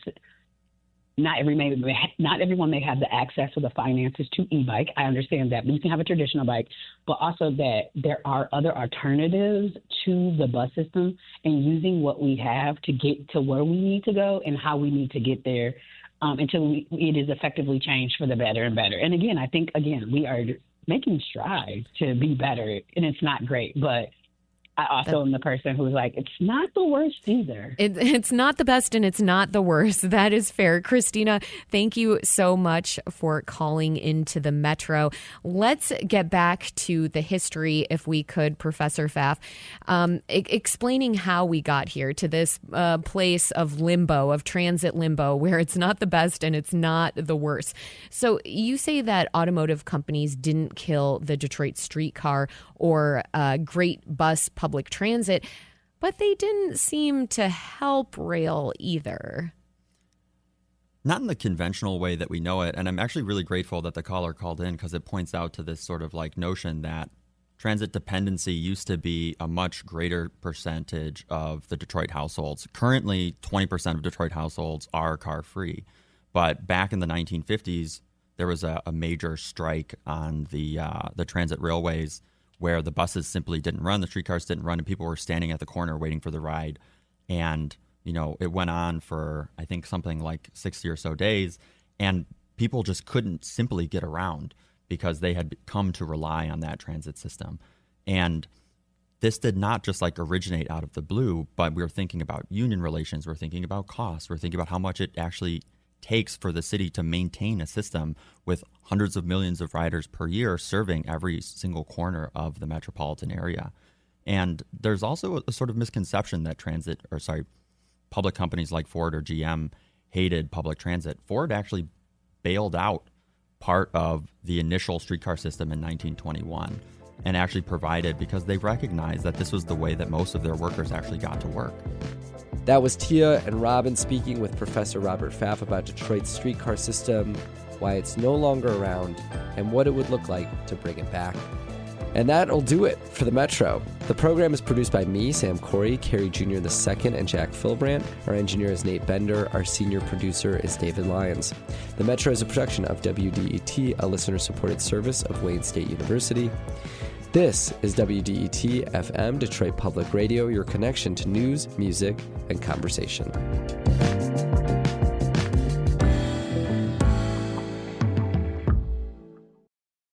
not everyone may have the access or the finances to e-bike. I understand that, but you can have a traditional bike, but also that there are other alternatives to the bus system, and using what we have to get to where we need to go and how we need to get there until it is effectively changed for the better and better. And again, I think, we are making strides to be better, and it's not great, but I also am the person who's like, it's not the worst either. It's not the best and it's not the worst. That is fair. Christina, thank you so much for calling into the Metro. Let's get back to the history, if we could, Professor Pfaff, explaining how we got here to this place of limbo, of transit limbo, where it's not the best and it's not the worst. So you say that automotive companies didn't kill the Detroit streetcar or great bus public transit, but they didn't seem to help rail either. Not in the conventional way that we know it. And I'm actually really grateful that the caller called in, because it points out to this sort of like notion that transit dependency used to be a much greater percentage of the Detroit households. Currently, 20% of Detroit households are car free. But back in the 1950s, there was a major strike on the transit railways, where the buses simply didn't run, the streetcars didn't run, and people were standing at the corner waiting for the ride. And, it went on for, I think, something like 60 or so days, and people just couldn't simply get around because they had come to rely on that transit system. And this did not just originate out of the blue, but we were thinking about union relations, we're thinking about costs, we're thinking about how much it actually takes for the city to maintain a system with hundreds of millions of riders per year serving every single corner of the metropolitan area. And there's also a sort of misconception that public companies like Ford or GM hated public transit. Ford actually bailed out part of the initial streetcar system in 1921 and actually provided, because they recognized that this was the way that most of their workers actually got to work. That was Tia and Robin speaking with Professor Robert Pfaff about Detroit's streetcar system, why it's no longer around, and what it would look like to bring it back. And that'll do it for the Metro. The program is produced by me, Sam Corey, Carrie Jr. II, and Jack Philbrandt. Our engineer is Nate Bender. Our senior producer is David Lyons. The Metro is a production of WDET, a listener-supported service of Wayne State University. This is WDET-FM, Detroit Public Radio, your connection to news, music, and conversation.